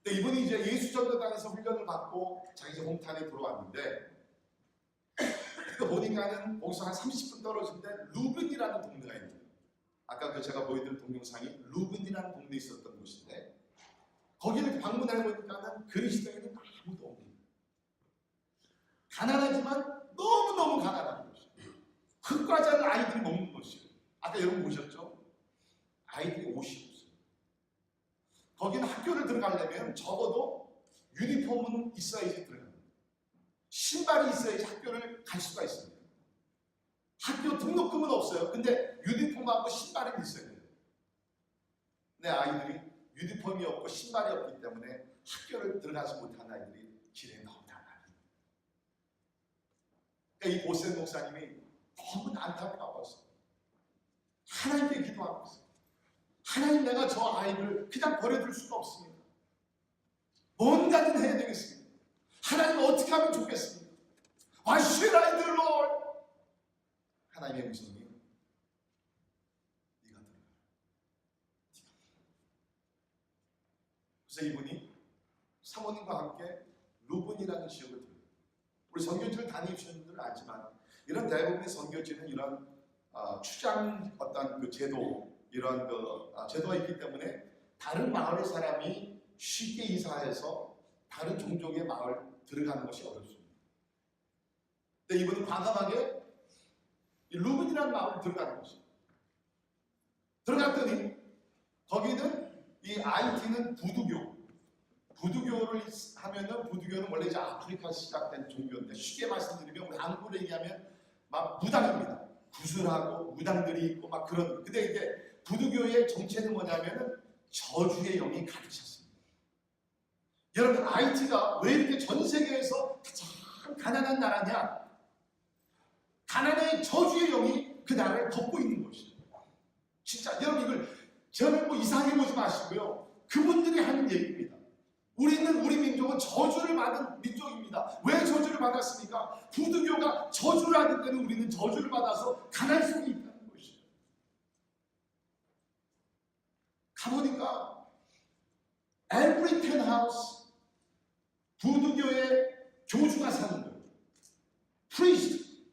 A: 근데 이분이 이제 예수 전도단에서 훈련을 받고 자기 홈타운에 들어왔는데 보니까는 거기서 한 30분 떨어진 데 루븐이라는 동네가 있는데 아까 그 제가 보여드린 동영상이 루븐이라는 동네에 있었던 곳인데 거기를 방문해 보니까는 그리스도인은 아무도 없는 가난하지만 너무너무 가난한 곳이에요. 흙과자를 아이들이 먹는 곳이에요. 아까 여러분 보셨죠? 아이들이 옷이 없어요. 거기는 학교를 들어가려면 적어도 유니폼은 있어야지 들어갑니다. 신발이 있어야지 학교를 갈 수가 있습니다. 학교 등록금은 없어요. 근데 유니폼하고 신발이 있어야 돼요. 근데 아이들이 유니폼이 없고 신발이 없기 때문에 학교를 들어가지 못한 아이들이 길에 너무 많아요. 그러니까 이 보셋 목사님이 너무 안타까워서 하나님께 기도하고 있어요. 하나님, 내가 저 아이를 그냥 버려둘 수가 없습니다. 뭔가는 해야 되겠습니다. 하나님 어떻게 하면 좋겠습니까? What should I do, Lord? 하나님의 음성이 네가 들어가. 그래서 이분이 사모님과 함께 루븐이라는 지역을 들어요. 우리 선교지를 다니시는 분들은 알지만 이런 대부분의 선교지는 이런 추장 어떤 그 제도 이런 그 제도가 있기 때문에 다른 마을의 사람이 쉽게 이사해서 다른 종족의 마을 들어가는 것이 어렵습니다. 근데 이분은 과감하게 이 루븐이라는 마을을 들어가는 것이죠. 들어갔더니 거기는 이 IT는 부두교를 하면은 부두교는 원래 이제 아프리카 시작된 종교인데 쉽게 말씀드리면 우리 한국으로 얘기하면 막 무당입니다. 구슬하고 무당들이 있고 막 그런. 근데 이제 부두교의 정체는 뭐냐면은 저주의 영이 가득 찼습니다. 여러분, IT가 왜 이렇게 전 세계에서 가장 가난한 나라냐? 가난의 저주의 영이 그 나라를 덮고 있는 것이에요. 진짜 여러분, 이걸 저는 뭐 이상하게 보지 마시고요. 그분들이 하는 얘기입니다. 우리 민족은 저주를 받은 민족입니다. 왜 저주를 받았습니까? 부두교가 저주를 하기 때문에 우리는 저주를 받아서 가난 속에 있다는 것이에요. 가보니까 every penthouse 부두교의 교주가 사는 거예요. priest.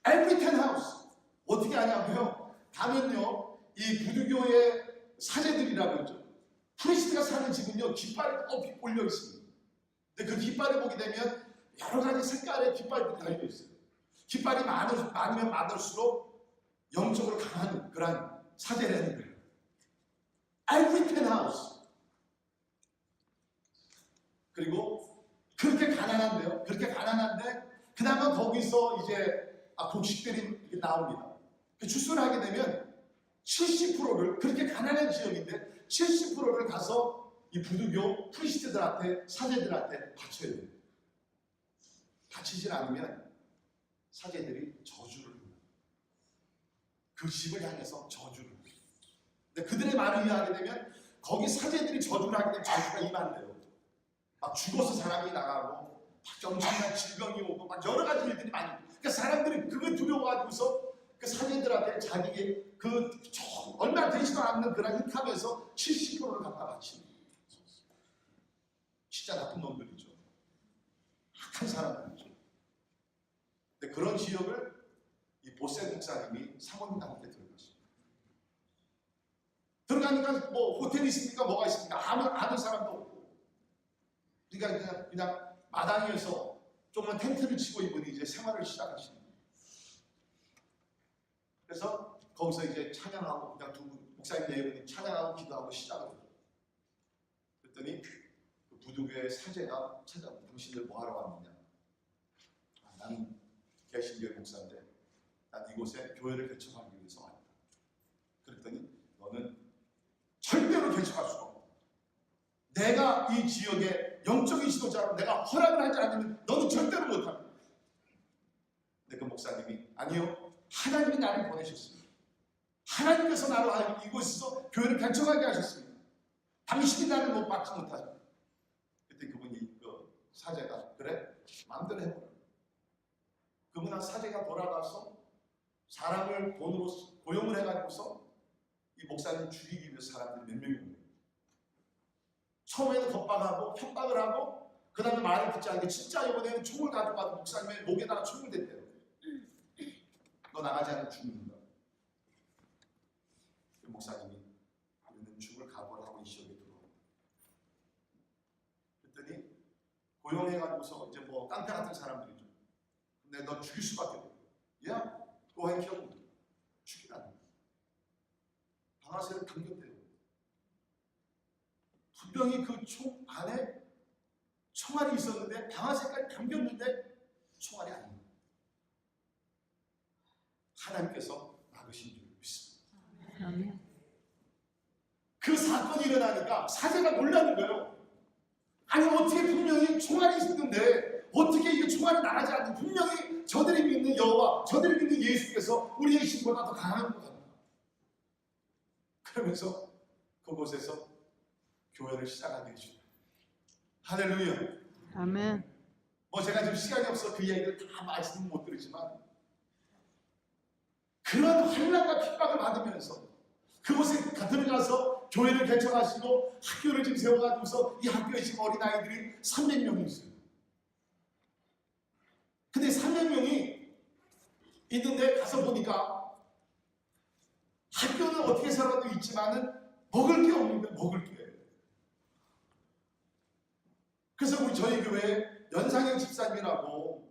A: every penthouse. 어떻게 하냐고요? 가면요, 이 부두교의 사제들이라고 했죠. 프리스트가 사는 집은요, 깃발이 올려 있습니다. 근데 그 깃발을 보게 되면 여러 가지 색깔의 깃발들이 달려 있어요. 깃발이 많으면 많을수록 영적으로 강한 그런 사제라는 거예요. every penthouse. 그리고 그렇게 가난한데요. 그렇게 가난한데 그나마 거기서 이제 곡식들이 나옵니다. 추수를 하게 되면 70%를 그렇게 가난한 지역인데 70%를 가서 이 부두교 프리스트들한테 사제들한테 바쳐야 돼요. 바치질 않으면 사제들이 저주를 해요. 그 집을 향해서 저주를 해요. 근데 그들의 말을 이해하게 되면 거기 사제들이 저주를 하게 되면 저주가 임한대요. 막 죽어서 사람이 나가고 막 엄청난 질병이 오고 막 여러 가지 일들이 많이. 그러니까 사람들이 그걸 두려워가지고서 그 사제들한테 자기의 얼마 되지도 않는 그런 흑함에서 70%를 갖다 바치는 거예요. 진짜 나쁜 놈들이죠. 악한 사람들이죠. 근데 그런 지역을 이 보셋 목사님이 사모님과 함께 들어갔어요. 들어가니까 뭐 호텔이 있습니까? 뭐가 있습니까? 아는 사람도 없고. 그러니까 그냥 마당에서 조그만 텐트를 치고 이분이 이제 생활을 시작하시는 거예요. 그래서 거기서 이제 찬양하고 그냥 두 분, 목사님 네 분이 찬양하고 기도하고 시작을 해요. 그랬더니 그 부두교의 사제가 찾아와 당신들 뭐 하러 왔느냐? 나는 개신교의 목사인데 난 이곳에 교회를 개척하기 위해서 왔다. 그랬더니 너는 절대로 개척할 수가 없다. 내가 이 지역에 영적인 지도자로 내가 허락을 하지 않으면 너는 절대로 못한다. 근데 그 목사님이 아니요, 하나님이 나를 보내셨습니다. 하나님께서 나를 이곳에서 교회를 개척하게 하셨습니다. 당신이 나를 못 받지 못하죠. 그때 그분이 그 사제가 그래? 마음대로 해보라. 그분한 사제가 돌아가서 사람을 돈으로 고용을 해가지고서 이 목사님 죽이기 위해서 사람들이 몇 명이 온 거예요. 처음에는 겁박하고 협박을 하고 그 다음에 말을 듣지 않게 진짜 이번에는 총을 가져가서 목사님의 목에다가 총을 댔대요. 너 나가지 않으면 죽는다. 그 목사님이 우리는 죽을 각오를 하고 이 시험에 들어온다. 그랬더니 고용해가지고서 이제 뭐 깡패 같은 사람들이죠. 근데 너 죽일 수밖에 없어. 야, 또 행키하고 죽이라. 방아쇠를 당겼대요. 분명히 그 총 안에 총알이 있었는데 방아쇠까지 당겼는데 총알이 아닙니다. 하나님께서 막으신 줄 믿습니다.
B: 아멘.
A: 그 사건이 일어나니까 사제가 놀라는 거예요. 아니 어떻게 분명히 총알이 있었는데 어떻게 이게 총알이 나가지 않는, 분명히 저들이 믿는 여호와, 저들이 믿는 예수께서 우리의 신보다 더 강한 것 같다. 그러면서 그곳에서 교회를 시작하게 해줍니다. 할렐루야.
B: 아멘.
A: 뭐 제가 지금 시간이 없어 그 이야기를 다 말씀은 못 드리지만 그런 환난과 핍박을 받으면서 그곳에 들어가서 교회를 개척하시고 학교를 지금 세워가지고서 이 학교에 지금 어린아이들이 300명이 있어요. 근데 300명이 있는데 가서 보니까 학교는 어떻게 살아도 있지만은 먹을 게 없는 거예요. 먹을 게. 그래서 우리 저희 교회에 연상형 집사님이라고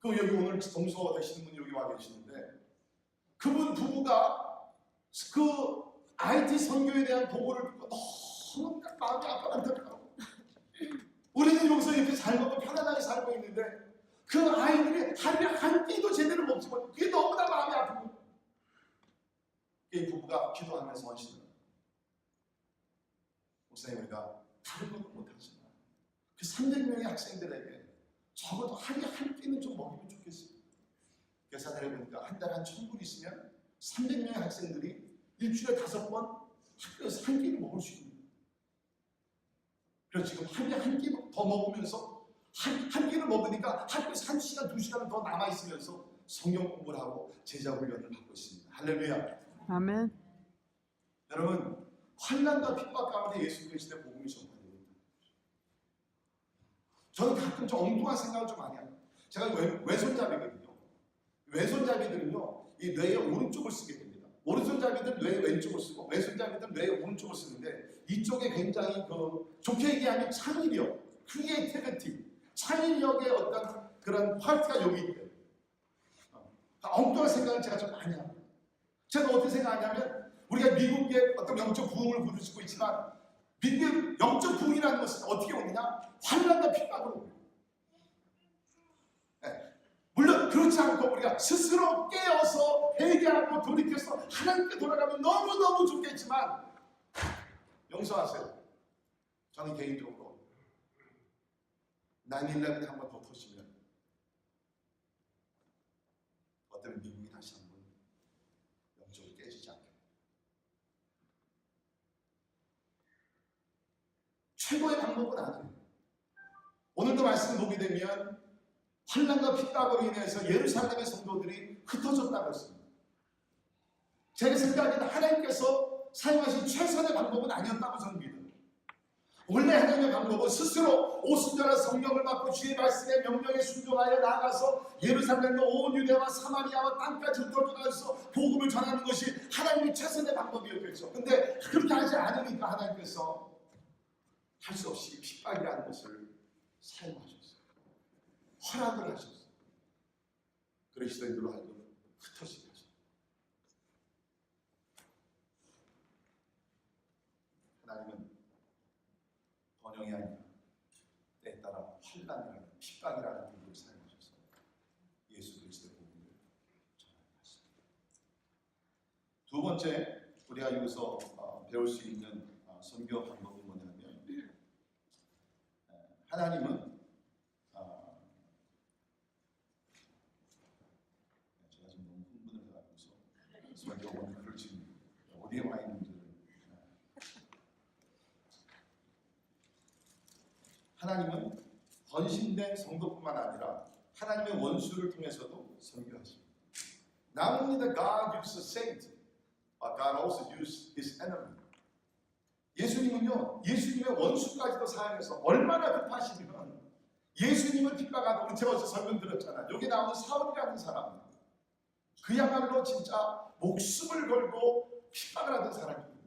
A: 그 여기 오늘 동서 되시는 분이 여기 와 계시는데 그분 부부가 그 IT 선교에 대한 보고를 듣고 너무 마음이 아파한다고. 우리는 여기서 이렇게 잘 먹고 편안하게 살고 있는데 그 아이들이 하루에 한 끼도 제대로 먹지 못하고 그게 너무나 마음이 아프고 이 부부가 기도하면서 하시는 목사님, 우리가 다른 것도 못하지만 그 300명의 학생들에게 적어도 하루에 한 끼는 좀 먹이면 좋겠습니다. 계산을 해보니까 한 달에 한 1,000불 있으면 300명의 학생들이 일주일에 5번 학교에서 한 끼를 먹을 수 있는 거예요. 그래서 지금 하루에 한 끼 더 먹으면서 한 끼를 먹으니까 학교에서 1시간, 2시간 더 남아있으면서 성경 공부를 하고 제자 훈련을 받고 있습니다. 할렐루야.
B: 아멘.
A: 여러분, 환난과 핍박 가운데 예수 그리스도의 복음이 전파됩니다. 저는 가끔 좀 엉뚱한 생각을 좀 많이 합니다. 제가 왼손잡이거든요. 왼손잡이들은요, 이 뇌의 오른쪽을 쓰게 됩니다. 오른손잡이들은 뇌의 왼쪽을 쓰고 왼손잡이들은 뇌의 오른쪽을 쓰는데 이쪽에 굉장히 좋게 얘기하면 창의력, 크리에이티비티, 창의력의 어떤 그런 파트가 여기 있대요. 엉뚱한 생각을 제가 좀 많이 합니다. 제가 어떻게 생각하냐면 우리가 미국의 어떤 영적 부흥을 부르시고 있지만 미국의 영적 부흥이라는 것은 어떻게 오느냐? 환난과 핍박으로 옵니다. 네. 물론 그렇지 않고 우리가 스스로 깨어서 회개하고 돌이켜서 하나님께 돌아가면 너무너무 좋겠지만 용서하세요. 저는 개인적으로 9/11 한 번 더 터지면 어떤 미국이 다시 한번 영적으로 깨지지 않게 최고의 방법은 아니에요. 오늘도 말씀을 보게 되면 환난과 핍박으로 인해서 예루살렘의 성도들이 흩어졌다고 했습니다. 제 생각에는 하나님께서 사용하신 최선의 방법은 아니었다고 저는 믿어요. 원래 하나님의 방법은 스스로 오순절한 성령을 받고 주의 말씀에 명령에 순종하여 나아가서 예루살렘과 온 유대와 사마리아와 땅까지 흩어져가서 복음을 전하는 것이 하나님의 최선의 방법이었겠죠. 근데 그렇게 하지 않으니까 하나님께서 할 수 없이 핍박이라는 것을 사용하셨어요. 허락을 하셨어요. 그리스도인들로 하여금 흩어지게 하셨어요. 하나님은 번영이 아니라 때에 따라 환난이라는 핍박이라는 도구를 사용하셔서 예수 그리스도의 복음을 전하셨습니다. 두 번째 우리가 여기서 배울 수 있는 선교 방법은 뭐냐면 하나님은 제가 좀 너무 흥분을 해가지고서 설교원이 그렇지 어디에 와 있는지를 하나님은 번신된 성도뿐만 아니라 하나님의 원수를 통해서도 선교하십니다. Not only that God used a saint, but God also used His enemy. 예수님은요, 예수님의 원수까지도 사용해서 얼마나 급하시면 예수님을 핍박하고 제가 어제 설명드렸잖아요. 여기 나오는 사울이라는 사람, 그야말로 진짜 목숨을 걸고 핍박을 하던 사람입니다.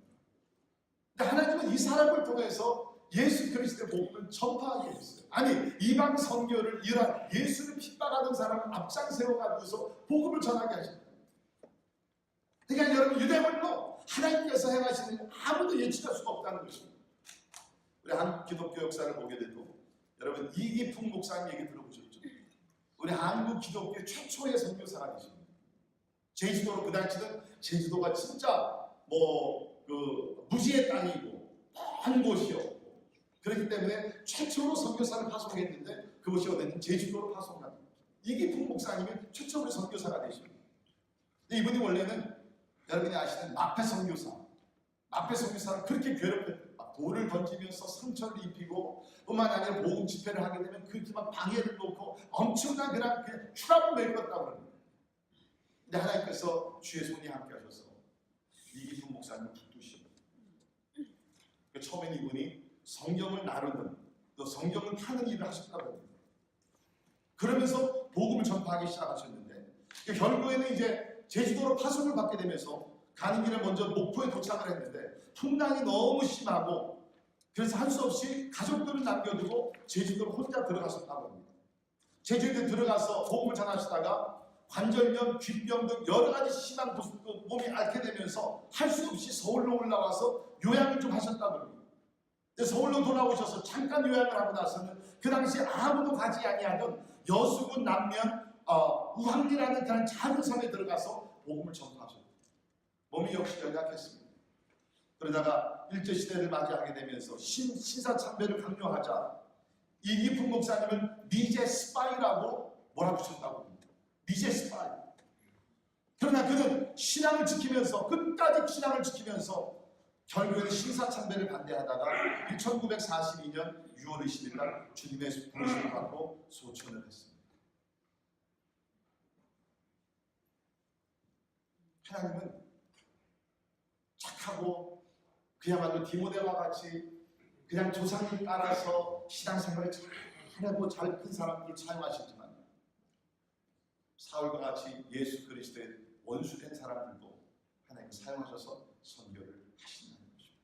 A: 근데 하나님은 이 사람을 통해서 예수 그리스도의 복음을 전파하게 했어요. 아니 이방 선교를 이런 예수를 핍박하던 사람을 앞장 세워가지고서 복음을 전하게 하십니다. 그러니까 여러분 유대인도 하나님께서 행하시는 일 아무도 예측할 수가 없다는 것입니다. 우리 한국 기독교 역사를 보게 돼도 여러분 이기풍 목사님 얘기 들어보셨죠? 우리 한국 기독교 최초의 선교사가 계십니다. 제주도로 그 당시는 제주도가 진짜 무지의 땅이고 먼 곳이요. 그렇기 때문에 최초로 선교사를 파송했는데 그것이 어디는 제주도로 파송합니다. 이기풍 목사님이 최초로 선교사가 되십니다. 이분이 원래는 여러분이 아시는 마페 선교사를 그렇게 괴롭혔어요. 돌을 던지면서 상처를 입히고 뿐만 아니라 복음 집회를 하게 되면 그렇게만 방해를 놓고 엄청난 그냥 추락을 메꿨다고 합니다. 근데 하나님께서 주의 손이 함께 하셔서 이기풍 목사님을 붙드시고 처음엔 이분이 성경을 나누는 또 성경을 파는 일을 하셨다고 합니다. 그러면서 복음을 전파하기 시작하셨는데 결국에는 이제 제주도로 파송을 받게 되면서 가는 길에 먼저 목포에 도착을 했는데 풍랑이 너무 심하고 그래서 할 수 없이 가족들을 남겨두고 제주도로 혼자 들어가셨다고 합니다. 제주도에 들어가서 복음을 전하시다가 관절염, 귓병 등 여러 가지 심한 몸이 앓게 되면서 할 수 없이 서울로 올라와서 요양을 좀 하셨다고 합니다. 서울로 돌아오셔서 잠깐 요양을 하고 나서는 그 당시에 아무도 가지 아니하던 여수군 남면 우항리라는 그런 작은 섬에 들어가서 복음을 전파하셨고 몸이 역시 연약했습니다. 그러다가 일제시대를 맞이하게 되면서 신사참배를 강요하자 이기풍 목사님은 미제 스파이라고 몰아붙였다고 합니다. 미제 스파이. 그러나 그는 신앙을 지키면서 끝까지 신앙을 지키면서 결국에는 신사참배를 반대하다가 1942년 6월 20일 날 주님의 부르심을 받고 소천을 했습니다. 하나님은 착하고 그야말로 디모데와 같이 그냥 조상님 따라서 신앙생활을 잘하고 잘 큰 사람들을 사용하시지만 사울과 같이 예수 그리스도의 원수된 사람들도 하나님 사용하셔서 선교를 하신다는 것입니다.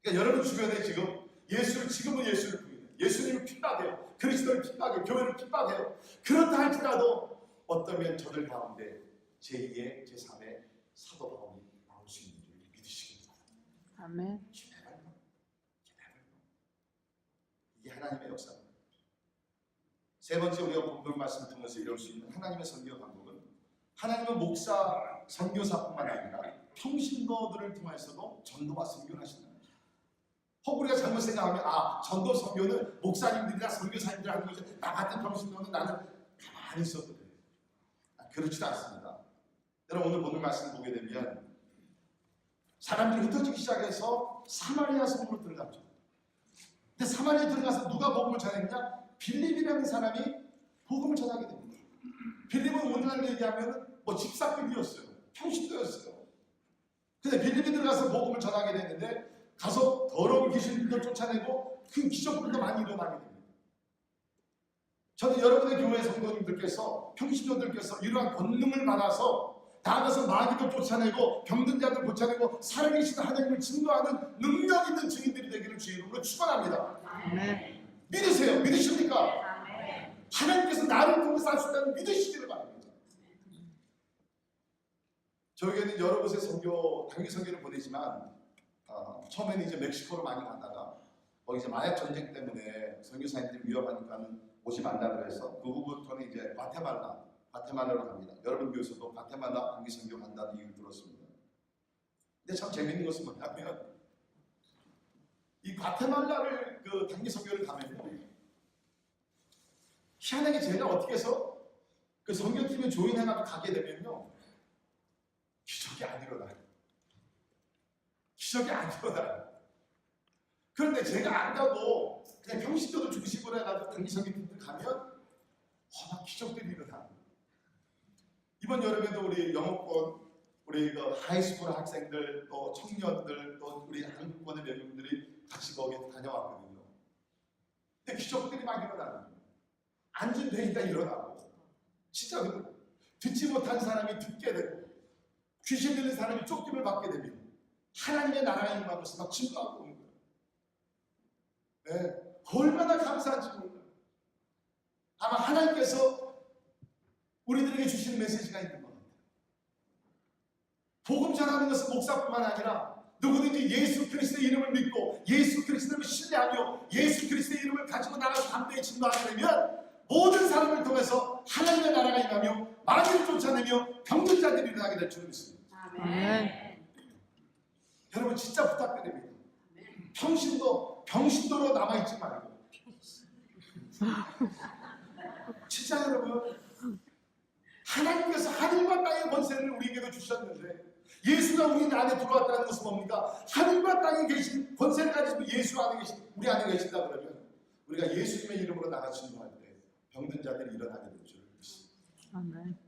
A: 그러니까 여러분 주변에 지금은 예수를 부인해요. 예수님을 핍박해요. 그리스도를 핍박해요. 교회를 핍박해요. 그렇다 할지라도 어떠면 저들 가운데 제2의 제3의 사도 바울이 나올 수 있는 줄 믿으시기 바랍니다.
B: 아멘.
A: 이게 하나님의 역사입니다. 세 번째 우리가 본문 말씀을 통해서 이룰 수 있는 하나님의 선교 방법은 하나님은 목사, 선교사뿐만 아니라 평신도들을 통해서도 전도와 선교를 하신다. 혹 우리가 잘못 생각하면 전도 선교는 목사님들이나 선교사님들 하는 거지 나 같은 평신도는 나는 가만히 있어도 돼. 그렇지도 않습니다. 여러분 오늘 본문 말씀을 보게 되면 사람들이 흩어지기 시작해서 사마리아 성으로 들어갔죠. 근데 사마리아에 들어가서 누가 복음을 전했냐? 빌립이라는 사람이 복음을 전하게 됩니다. 빌립은 오늘날 얘기하면 집사급이었어요. 평신도였어요. 근데 빌립이 들어가서 복음을 전하게 됐는데 가서 더러운 귀신들도 쫓아내고 그 기적들도 많이 일어나게 됩니다. 저는 여러분의 교회 성도님들께서 평신도들께서 이러한 권능을 받아서 나아가서 마귀도 쫓아내고 병든 자들 쫓아내고 살아계신 하나님을 증거하는 능력 있는 증인들이 되기를 주의 이름으로 축원합니다.
B: 아멘.
A: 믿으세요. 믿으십니까? 하나님께서 나를 통해서 할 수 있다는 믿으시기를 바랍니다. 저에게는 여러 곳에 단기 선교를 보내지만 처음에는 이제 멕시코로 많이 가다가 거기 이제 마약 전쟁 때문에 선교사님들이 위험하니까는 오지 말라 그래서 그 후부터는 이제 과테말라로 갑니다. 여러분 교회에서도 과테말라 단기 선교 간다는 얘기를 들었습니다. 근데 참 재밌는 것은 뭐냐면 이 과테말라를 단기 선교를 가면요 희한하게 제가 어떻게 해서 그 선교팀에 조인해가지고 가게 되면요, 기적이 안 일어나요. 기적이 안 일어나요. 그런데 제가 안 가고 그냥 평신도를 중심으로 해가지고 단기 선교팀들 가면 막 기적들이 일어나요. 이번 여름에도 우리 영어권, 우리 그 하이스쿨 학생들, 또 청년들, 또 우리 한국권의 외국인들이 같이 거기에 다녀왔거든요. 근데 기적들이 막 일어나는 거예요. 앉은 데니까 일어나고, 진짜 듣지 못한 사람이 듣게 되고, 귀신 들린 사람이 쫓김을 받게 되면 하나님의 나라의 임하면서 막 진도하고 오는 거예요. 네, 얼마나 감사한지 몰라요. 아마 하나님께서 우리들에게 주시는 메시지가 있는 것 같아요. 복음 전하는 것은 목사뿐만 아니라 누구든지 예수 그리스도의 이름을 믿고 예수 그리스도를 신뢰하며 예수 그리스도의 이름을 가지고 나가서 담대히 진도하게 되면 모든 사람을 통해서 하나님의 나라가 임하며 마귀를 쫓아내며 병든 자들이 일어나게 될 줄 믿습니다.
B: 아멘.
A: 여러분 진짜 부탁드립니다. 병신도로 남아있지 말고 진짜 여러분, 하나님께서 하늘과 땅의 권세를 우리에게도 주셨는데 예수가 우리 안에 들어왔다는 것은 뭡니까? 하늘과 땅에 계신 권세를 가지고 예수 안에 계신 우리 안에 계신다 그러면 우리가 예수님의 이름으로 나가 진도할 때 병든 자들이 일어나게 될 줄 믿습니다.
B: 아멘.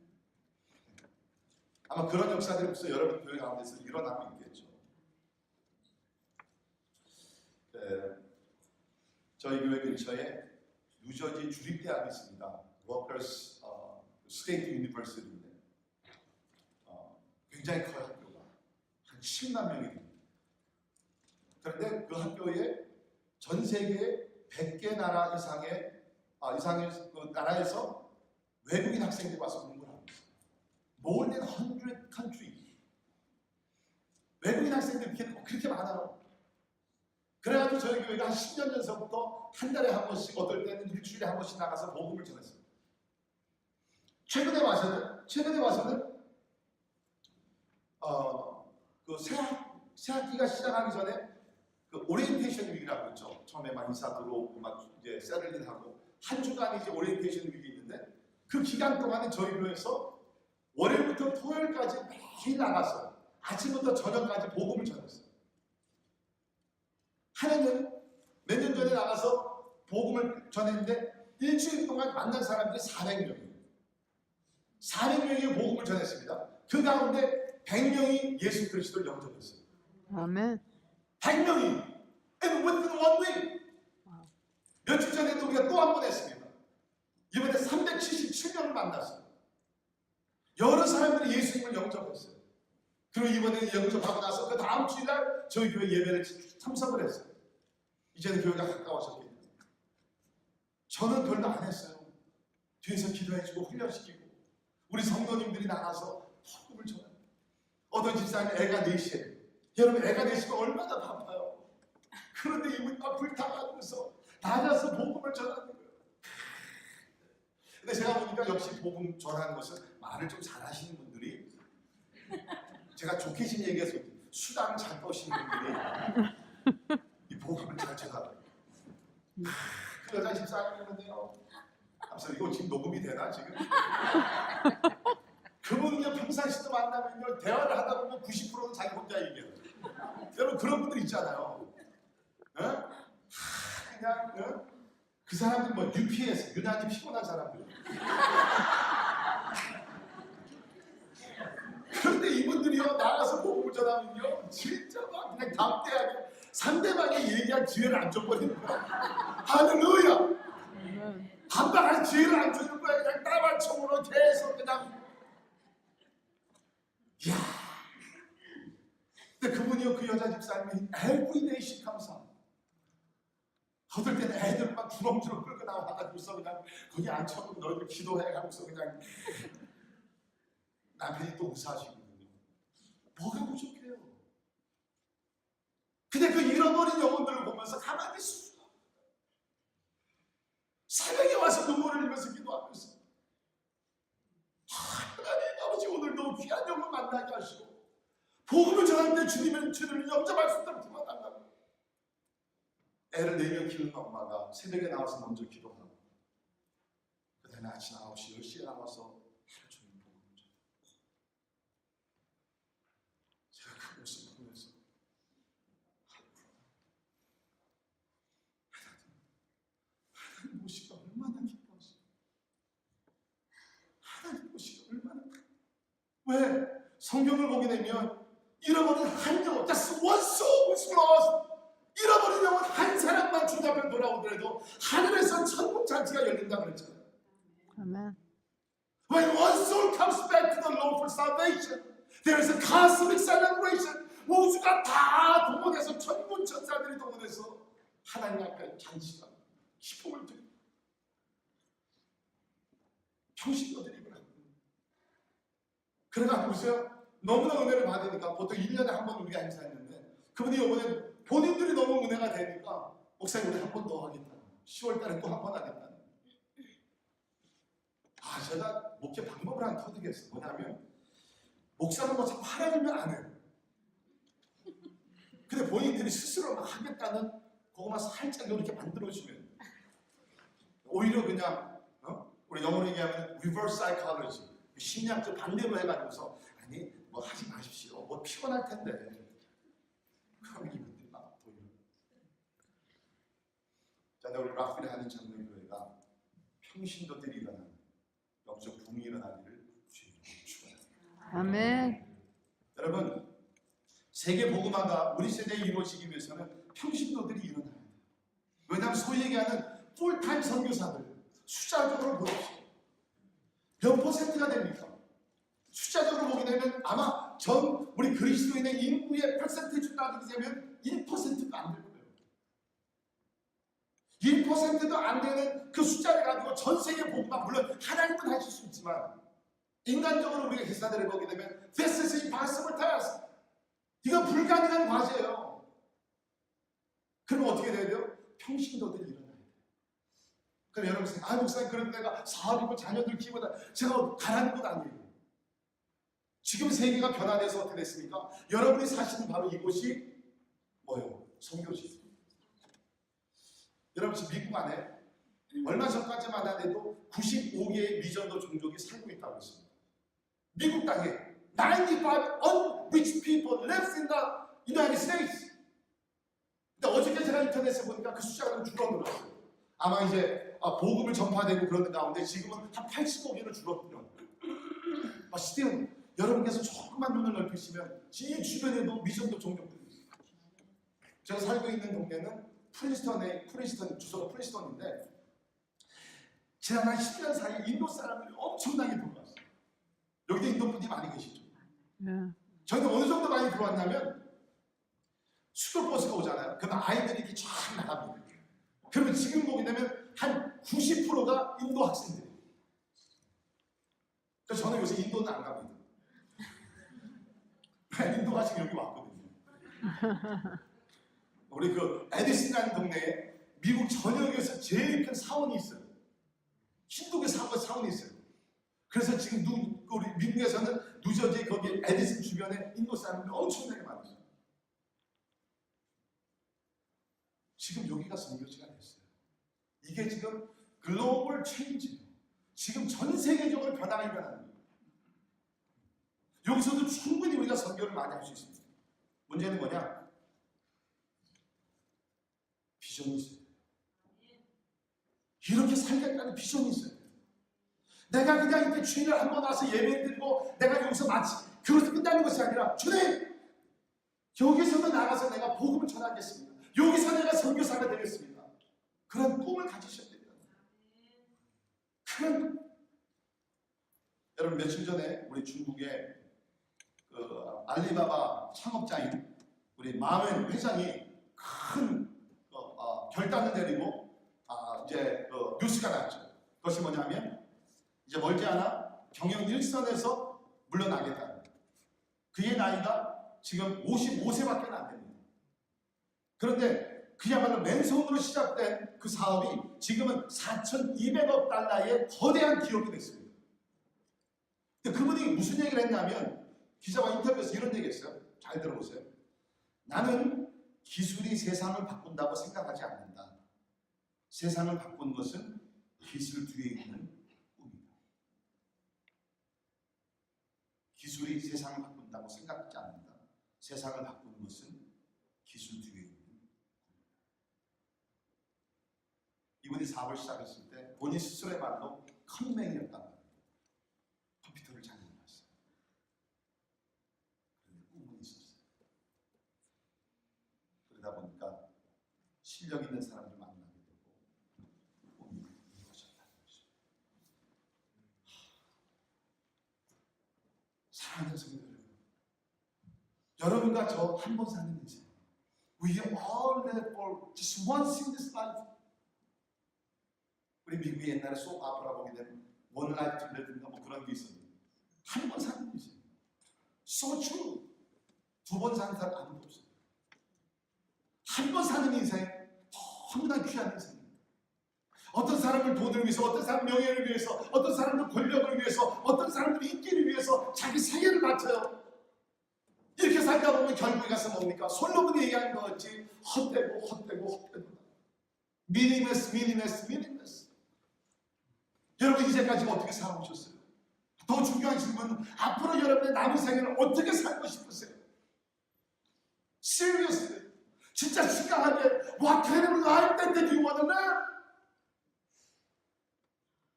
A: 아마 그런 역사들이 벌써 여러분 교회 가운데서 일어나고 있겠죠. 네, 저희 교회 근처에 뉴저지 주립대학이 있습니다. 워커스 스테이트 유니버시티인데 굉장히 커요. 학교가 한 10만 명이 됩니다. 그런데 그 학교에 전 세계 100개 나라 이상의 그 나라에서 외국인 학생들이 와서 공부를 하고 있어요. More than 100 countries. 외국인 학생들이 그렇게 많아요. 그래가지고 저희 교회가 한 10년 전서부터 한 달에 한 번씩, 어떨 때는 일주일에 한 번씩 나가서 복음을 전했어요. 최근에 와서는 그 새 학기가 시작하기 전에 그 오리엔테이션 위기라고 있죠. 처음에 막 인사 들어오고 막 이제 세를린 하고 한 주간 이제 오리엔테이션 위기 있는데 그 기간 동안에 저희 교회에서 월요일부터 토요일까지 매일 나가서 아침부터 저녁까지 복음을 전했어요. 몇 년 전에 나가서 복음을 전했는데 일주일 동안 만난 사람들이 400명이에요. 400명이 복음을 전했습니다. 그 가운데 100명이 예수 그리스도를 영접했어요.
B: 아멘.
A: 100명이 and within 1 week. 며칠 전에도 우리가 또 한 번 했습니다. 이번에 377명을 만났어요. 여러 사람들이 예수님을 영접했어요. 그리고 이번에 영접하고 나서 그 다음 주일날 저희 교회 예배를 참석을 했어요. 이제는 교회가 가까워졌기 때문에 저는 별로 안 했어요. 뒤에서 기도해주고 훈련시키고 우리 성도님들이 나가서 복음을 전해요. 어떤 집사님 애가 4시에, 여러분 애가 4시면 얼마나 바빠요. 그런데 이분이 막 불타가면서 나가서 복음을 전하는 거예요. 근데 제가 보니까 역시 복음 전하는 것은 말을 좀 잘하시는 분들이, 제가 좋게 심 얘기해서 수당 잘 버시는 분들이 이 복음을 잘 전하더라고요. 그 여자 집사님인데요. 앞서 이거 지금 녹음이 되나 지금? 그분은요 평상시도 만나면요 대화를 하다 보면 90%는 자기 혼자 얘기해요. 여러분 그런 분들 있잖아요. 그냥 그 사람들 뭐 UPS 유난히 피곤한 사람들. 그런데 이분들이요 나가서 복음을 전하면요 진짜 막 그냥 담대하게 상대방이 얘기할 기회를 안 줘버리는 거야. 할렐루야. 반박할 기회를 안 주는 거야. 그냥 따발총으로 계속 그냥. 이야. 근데 그분이요 그 여자 집사님이 everyday씩 감사. 어떨 때는 애들 막 주렁주렁 끌고 나와가지고서 그냥 거기 앉혀놓고 너희들 기도해 하고서 그냥 남편이 또 의사하시거든요. 뭐가 부족해요? 근데 그 잃어버린 영혼들을 보면서 가만히 있을 수가 없어요. 새벽에 와서 눈물을 흘리면서 기도하면서 하나님 아버지 오늘도 귀한 영혼 만나게 하시고 복음을 전할 때 주님을 영접할 수 있도록 도와달라고. 애를 4명 키우는 엄마가 새벽에 나와서 먼저 기도하고 새벽 아침 9시, 10시에 나와서 하루 종일 복음을 전해요. 제가 그 모습을 보면서 하나님 오시가 얼마나 기뻐하시고 하나님 오시가 얼마나 왜? 성경을 보게 되면 잃어버린 한 영혼, just one soul was lost. 잃어버린 영혼 한 사람만 주님 앞에 돌아오더라도 하늘에서 천국 잔치가 열린다고 그랬잖아요.
B: 아멘.
A: When one soul comes back to the Lord for salvation, there is a cosmic celebration. 우주가 다 동원해서 천군 천사들이 동원해서 하나님 앞에 잔치가 기쁨을 드리고 평신도들이 일어나고. 그러다 보세요. 너무나 은혜를 받으니까 보통 1년에 한 번 우리가 행사했는데 그분이 이번에 본인들이 너무 은혜가 되니까 목사님 우리 한 번 더 하겠다. 10월 달에 또 한 번 하겠다. 제가 목회 방법을 하나 터득했어요. 뭐냐면 목사는 뭐 자꾸 하라 그러면 안 해요. 근데 본인들이 스스로 막 하겠다는 그것만 살짝 이렇게 만들어주면 오히려 그냥 우리 영어로 얘기하면 reverse psychology, 심리학적 반대로 해가지고서 아니 뭐 하지 마십시오. 뭐 피곤할 텐데. 그러면 이분들이 막 보여요. 자, 우리 락빌에 하는 장로교회가 평신도들이 일어나는 영적 붐이 일어나기를 주님으로 축원합니다.
B: 아멘.
A: 여러분, 세계 복음화가 우리 세대에 이루어지기 위해서는 평신도들이 일어나야 돼요. 왜냐하면 소위 얘기하는 풀타임 선교사들 숫자적으로 보십시오. 몇 퍼센트가 됩니까? 숫자적으로 보게 되면 아마 전 우리 그리스도인의 인구의 퍼센테이지 따지게 되면 1%도 안 될 거예요. 1%도 안 되는 그 숫자를 가지고 전 세계 복음화, 물론 하나님은 하실 수 있지만 인간적으로 우리가 계산을 해보게 되면 This is impossible task. 이건 불가능한 과제예요. 그럼 어떻게 돼야 돼요? 평신도들이 일어나야 돼요. 그럼 여러분 생각, 목사님 그런 내가 사업이고 자녀들 키우다 제가 가라는 건 아니에요. 지금 세계가 변화돼서 어떻게 됐습니까? 여러분이 사시는 바로 이곳이 뭐예요? 선교지. 여러분 지금 미국 안에 얼마 전까지만 하더라도 95개의 미전도 종족이 살고 있다고 했습니다. 미국 땅에 95 unreached people lives in the United States. 근데 어저께 제가 인터넷에 보니까 그 숫자가 좀 줄어들었어요. 아마 이제 복음을 전파되고 그러는 가운데 지금은 한 85개로 줄었거든요. still 여러분께서 조금만 눈을 넓히시면 이 주변에도 미전도 종족들이 있어요. 제가 살고 있는 동네는 프린스턴 주소가 프린스턴인데 지난 한 10년 사이에 인도 사람들이 엄청나게 들어왔어요. 여기도 인도 분이 많이 계시죠. 저희는 어느 정도 많이 들어왔냐면 수도버스가 오잖아요. 그러면 아이들이 이렇게 쫙 나갑니다. 그러면 지금 보게 되면 한 90%가 인도 학생들이에요. 그래서 저는 요새 인도는 안 갑니다. 인도 학생이 여기 왔거든요. 우리 그 에디슨이라는 동네에 미국 전역에서 제일 큰 사원이 있어요. 힌두교 사원이 있어요. 그래서 지금 우리 미국에서는 뉴저지 거기 에디슨 주변에 인도 사람들이 엄청나게 많으세요. 지금 여기가 선교지가 됐어요. 이게 지금 글로벌 체인지예요. 지금 전 세계적으로 변화가 일어나는 거예요. 여기서도 충분히 우리가 선교를 많이 할 수 있습니다. 문제는 뭐냐? 비전이 있어요. 이렇게 살겠다는 비전이 있어요. 내가 그냥 이렇게 주일을 한번 와서 예배 드리고 내가 여기서 마치 그것도 끝나는 것이 아니라 주님 여기서도 나가서 내가 복음을 전하겠습니다. 여기서 내가 선교사가 되겠습니다. 그런 꿈을 가지셔야 됩니다. 여러분 며칠 전에 우리 중국의 그 알리바바 창업자인 우리 마웬 회장이 큰 결단을 내리고 이제 뉴스가 났죠. 그것이 뭐냐면 이제 멀지 않아 경영 일선에서 물러나겠다. 그의 나이가 지금 55세밖에 안 됩니다. 그런데 그야말로 맨손으로 시작된 그 사업이 지금은 4,200억 달러의 거대한 기업이 됐습니다. 근데 그분이 무슨 얘기를 했냐면 기자와 인터뷰에서 이런 얘기했어요. 잘 들어보세요. 나는 기술이 세상을 바꾼다고 생각하지 않는다. 세상을 바꾼 것은 기술 뒤에 있는 기술이 세상을 바꾼다고 생각하지 않는다. 세상을 바꾸는 것은 기술 뒤에 있는 이분이 사업을 시작했을 때 본인 스스로의 말로 컴맹이었단 말이에요. 컴퓨터를 잘 몰랐어요. 그런데 꿈은 있었어요. 그러다 보니까 실력 있는 사람들 만나게 되고 꿈이 이루어졌다는 것이죠. 사랑하는 성도 여러분, 여러분과 저 한 번 사는 인생, we all live for just once in this life. 우리 미국에 옛날에 소프 아프라 보게 되면 One Life to Live인가 뭐 그런 게 있었는데 한 번 사는 인생, so true. 두 번 사는 사람 아무도 없어요. 한 번 사는 인생 너무나 귀한 인생입니다. 어떤 사람을 돈을 위해서, 어떤 사람 명예를 위해서, 어떤 사람을 권력을 위해서, 어떤 사람들 인기를 위해서 자기 생애를 바쳐요. 이렇게 살다 보면 결국에 가서 뭡니까? 솔로몬이 얘기하는 것 같이 헛되고 meaningless. 여러분 이제까지 어떻게 살아오셨어요? 더 중요한 질문은 앞으로 여러분의 남은 생애를 어떻게 살고 싶으세요? Seriously, 진짜 심각하게 What kind of life that you want to live?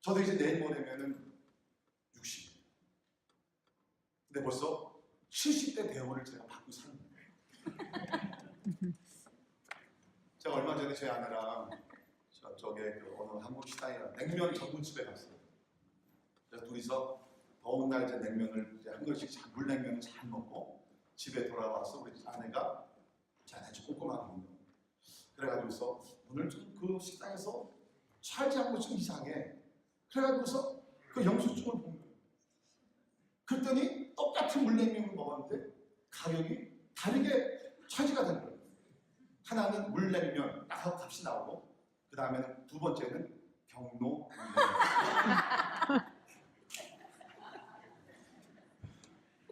A: 저도 이제 내일 모레면은 60. 근데 벌써 70대 대원을 제가 받고 사는 거예요. 제가 얼마 전에 제 아내랑 저쪽에 그 어느 한국 식당이나 냉면 전문집에 갔어요. 그래서 둘이서 더운 날 이제 냉면을 이제 한 그릇씩 물냉면을 잘 먹고 집에 돌아와서 우리 아내가 아주 꼼꼼하거든요. 그래가지고서 오늘 좀 그 식당에서 차지한 거 좀 이상해. 그래가지고서 그 영수증을 본 거예요. 그랬더니 똑같은 물냉면을 먹었는데 가격이 다르게 차지가 된 거예요. 하나는 물냉면 딱 하고 값이 나오고 그 다음에는 두 번째는 경로 물냉면.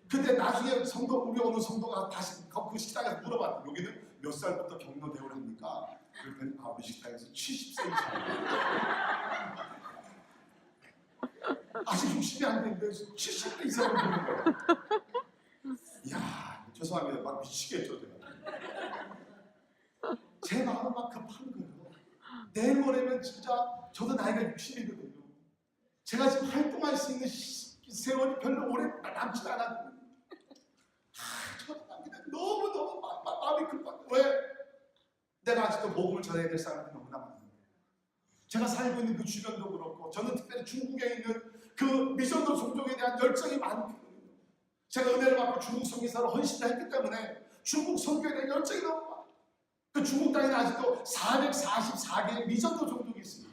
A: 근데 나중에 성도, 우리 어느 성도가 다시 그 식당에서 물어봤더니 여기는 몇 살부터 경로 대우를 합니까? 그랬더니 우리 식당에서 70세 이상. 아직 60이 안 됐는데 70대 이상을 보는 거예요. 이야, 죄송합니다. 막 미치겠죠, 제가. 제 마음은 막 급한 거예요. 내일 모레면 진짜 저도 나이가 60이거든요. 제가 지금 활동할 수 있는 세월이 별로 오래 남지 않았거든요. 저도 그냥 너무 마음이 급한 거예요. 왜? 내가 아직도 복음을 전해야 될 사람들이 너무나 많은데 제가 살고 있는 그 주변도 그렇고 저는 특별히 중국에 있는 그 미션도 종족에 대한 열정이 많거든요. 제가 은혜를 받고 중국 선교사로 헌신을 했기 때문에 중국 선교에 대한 열정이 너무 많아요. 그 중국 땅에는 아직도 444개의 미전도 종족이 있습니다.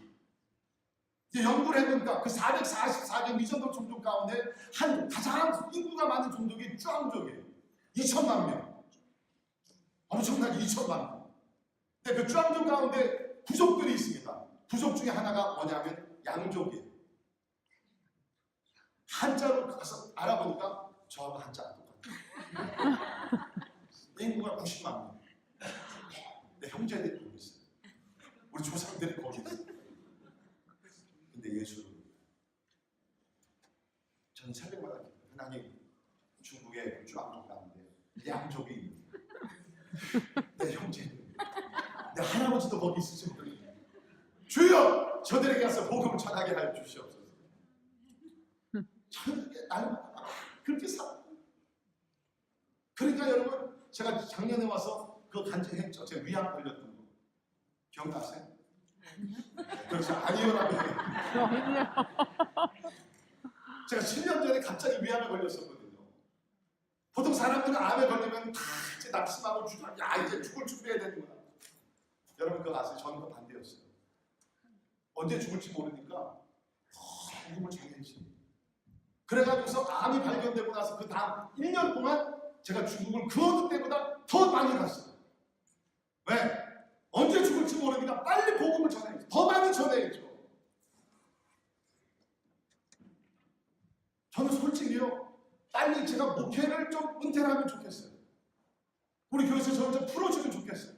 A: 이제 연구를 해보니까 그 444개 미전도 종족 가운데 한 가장 인구가 많은 종족이 쭈앙족이에요. 2천만 명. 엄청나게 2천만 명. 근데 그 쭈앙족 가운데 부족들이 있습니다. 부족 중에 하나가 뭐냐면 양족이에요. 한자로 가서 알아보니까 저하고 한자가 똑같아요. 인구가 90만 명. 내 형제들이 거기 있어요. 우리 조상들이 거기 있어요. 근데 예수는 저는 새벽마다 하나님 중국의 쭈앙족 가운데 양족이 있는 내 형제들, 내 할아버지도 거기 있으신 분이 주여 저들에게 가서 복음을 전하게 하여 주시옵소서. 저는 날마다 그렇게 살아요. 그러니까 여러분 제가 작년에 와서 그 간증했죠. 제가 위암 걸렸던 거 기억나세요? 그렇죠. 아니요라고 해요. 제가 7년 전에 갑자기 위암에 걸렸었거든요. 보통 사람들은 암에 걸리면 다 이제 낙심하고 야 이제 죽을 준비해야 되는구나. 여러분 그거 아세요? 저는 그 반대였어요. 언제 죽을지 모르니까 복음을 전해야지. 그래가지고서 암이 발견되고 나서 그 다음 1년 동안 제가 중국을 그 어느 때보다 더 많이 갔어요. 왜? 언제 죽을지 모르니까 빨리 복음을 전해야죠. 더 많이 전해야죠. 저는 솔직히요, 빨리 제가 목회를 좀 은퇴를 하면 좋겠어요. 우리 교회에서 저를 좀 풀어주면 좋겠어요.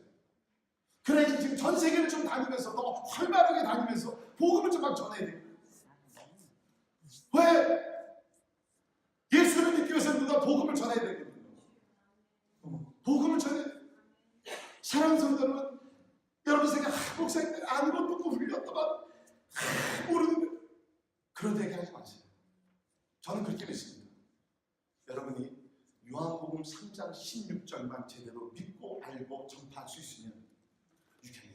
A: 그래야지 지금 전 세계를 좀 다니면서 더 활발하게 다니면서 복음을 좀 막 전해야 돼요. 왜? 예수를 믿기 위해서 복음을 전해야 되거든요. 복음을 전해야 돼요. 사랑하는 성도 여러분, 여러분 생각, 목사님 아는 것도 없고 흘렸더만 모르는데 그런 얘기 하지 마세요. 저는 그렇게 믿습니다. 여러분이 요한복음 3장 16절만 제대로 믿고 알고 전파할 수 있으면 유쾌해요.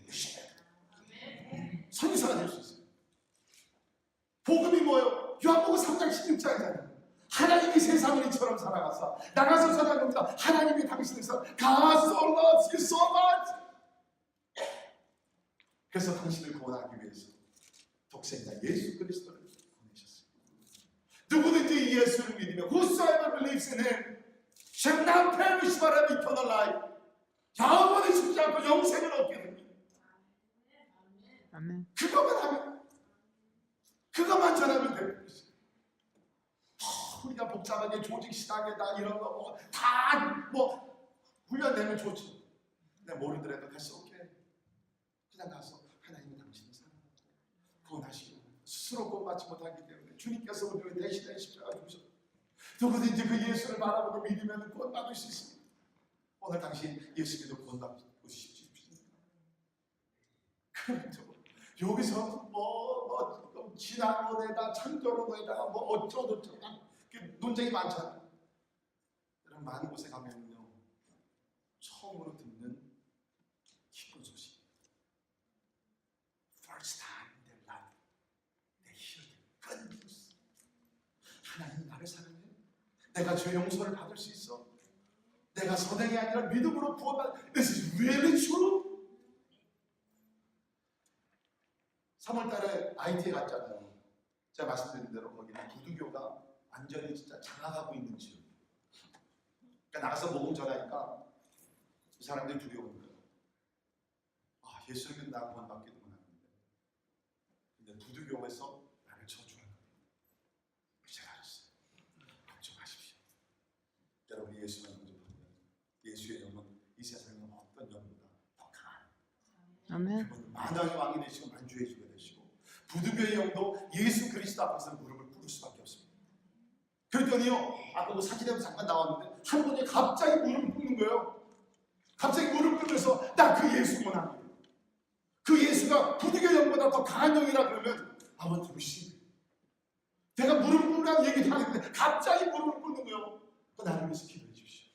A: 선지자가 될 수 있어요. 복음이 뭐예요? 요한복음 3장 16절이잖아요. 하나님이 세상을 이처럼 사랑하사 나가서 전하는 겁니다. 하나님이 당신을 God so loves you so much. 그래서 당신을 구원하기 위해서 독생자 예수 그리스도를 보내셨어요. 누구든지 예수를 믿으며 whosoever believes in him shall not perish but have eternal life. 영원히 죽지 않고 영생을 얻게 됩니다.
B: 아멘.
A: 그것만 하면, 그것만 전하면 되는 것이죠. 우리가 복잡하게 조직 신학에다 이런 거 다 훈련되면 좋죠. 근데 모르더라도 갈 수 없게 그냥 가서 하나님이 당신을 사랑하고 구원하시고 스스로 구원받지 못하기 때문에 주님께서 우리를 대신해 십자가 죽으셨고 누구든지 그 예수를 바라보고 믿으면 구원받을 수 있습니다. 오늘 당신 예수 믿어 구원받으십시오. 그렇죠. 여기서 진화론에다 창조론에다가 어쩌고저쩌고 논쟁이 많잖아요. 여러분 많은 곳에 가면요 처음으로 듣는 기쁜 소식. First time in their life they hear the good news. 하나님 나를 사랑해. 내가 죄 용서를 받을 수 있어. 내가 선행이 아니라 믿음으로 구원받. This is really true. 3월달에 IT에 갔잖아요. 제가 말씀드린 대로 거기는 부두교가 완전히 진짜 장악하고 있는 지역. 그러니까 나가서 복음 전하니까 이 사람들이 두려운 거예요. 아, 예수를 믿는 나 구원받기도 원하는데 근데 부두교에서 나를 저주하는 거예요. 제가 알았어요. 걱정하십시오. 여러분이 예수만 영접하면 예수의 영은 이 세상의 어떤 영보다 더 강한
B: 아멘.
A: 그분 만왕의 왕이 되시고 만주의 주가 되시고 부두교의 영도 예수 그리스도 앞에서 무릎을 꿇을 수밖에 없습니다. 그랬더니요, 아까 그 사진에도 잠깐 나왔는데 한 분이 갑자기 무릎을 꿇는 거예요. 갑자기 무릎을 꿇면서 나 그 예수 원합니다. 그 예수가 부두교 영보다 더 강한 영이라 그러면 I want to receive. 내가 무릎을 꿇으라는 얘기도 하는데 갑자기 무릎을 꿇는 거예요. 나를 위해서 기도해 주십시오.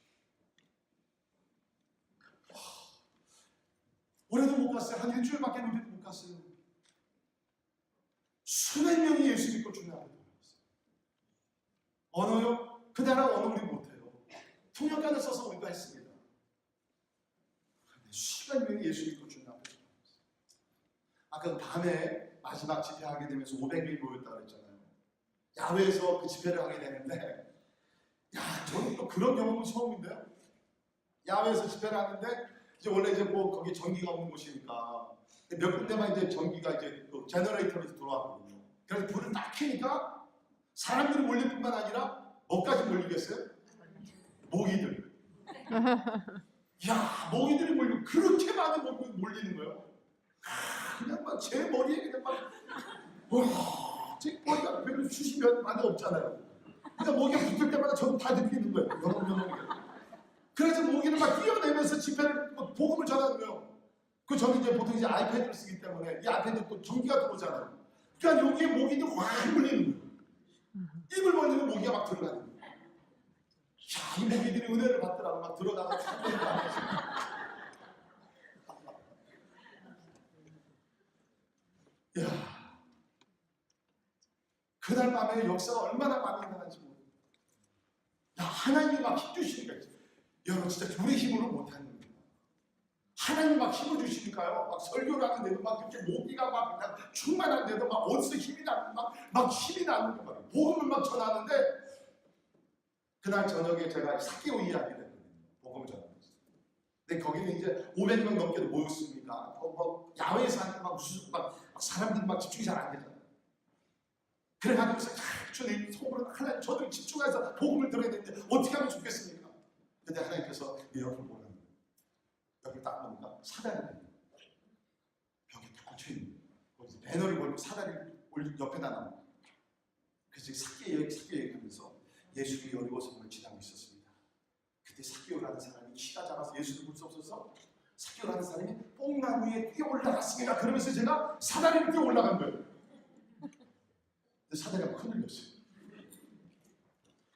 A: 올해도 못 갔어요. 한 일주일밖에 못 갔어요. 수백 명이 예수 믿고 주님 앞에 돌아왔어요. 언어요? 그 나라 언어 우리 못해요. 통역관을 써서 우리도 했습니다. 그런데 수백 명이 예수 믿고 주님 앞에 돌아왔어요. 아까 밤에 마지막 집회하게 되면서 500명이 모였다고 했잖아요. 야외에서 그 집회를 하게 되는데 저는 또 그런 경험은 처음인데요. 야외에서 집회를 하는데 이제 원래 이제 거기 전기가 없는 곳이니까 몇 군데만 이제 전기가 이제 그 제너레이터로 들어왔거든요. 그래서 불을 딱 켜니까 사람들이 몰릴 뿐만 아니라 뭐까지 몰리겠어요? 모기들. 야, 모기들이 몰리고 그렇게 많이 몰리는 거예요. 그냥 막 제 머리에 그냥 막 제 머리가 별로 수십 몇 많이 없잖아요. 그러니까 모기가 붙을 때마다 전부 다 눕히는 거예요. 여러. 그래서 모기를 막 뛰어내면서 집회를 복음을 전하는 거예요. 그 저는 이제 보통 이제 아이패드를 쓰기 때문에 이 아이패드 또 전기가 들어오잖아요. 그러니까 여기에 모기들 확 물리는 거예요. 입을 벌리면 모기가 막 들어가는 거예요. 야, 이 모기들이 은혜를 받더라고 막 들어가서 야, 그날 밤에 역사가 얼마나 많이 일어나는지 모르겠어요. 야, 하나님이 막 힘주시니까 여러분 진짜 우리 힘으로 못하는 거예요. 하나님 막 힘을 주시니까요. 막 설교를 하는데도 막 그렇게 모기가 막 그냥 충만한데도 막 어디서 힘이 나는 막 힘이 나는 거 말이에요. 복음을 막 전하는데 그날 저녁에 제가 사개오 이야기를 했거든요. 복음을 전하면서. 근데 거기는 이제 500명 넘게도 모였으니까 막 야외에서 하는 막 무슨 막 사람들이 막 집중이 잘 안 되잖아요. 그래가지고서 저는 속으로 하나님 저들 집중해서 복음을 들어야 되는데 어떻게 하면 좋겠습니까? 근데 하나님께서 내 옆을 보라는 거예요. 옆을 딱 보니까 사다리가 있는 거예요. 벽에 딱 꽂혀있는 거예요. 배너를 걸고 사다리를 옆에다 놔요. 그래서 사개 얘기하면서 예수님이 여리고 성을 지나고 있었습니다. 그 삭개오라는 사람이 키가 작아서 예수를 볼 수 없어서 삭개오라는 사람이 뽕나무에 뛰어 올라갔습니다. 그러면서 제가 사다리를 뛰어 올라간 거예요. 근데 사다리가 큰일 났어요.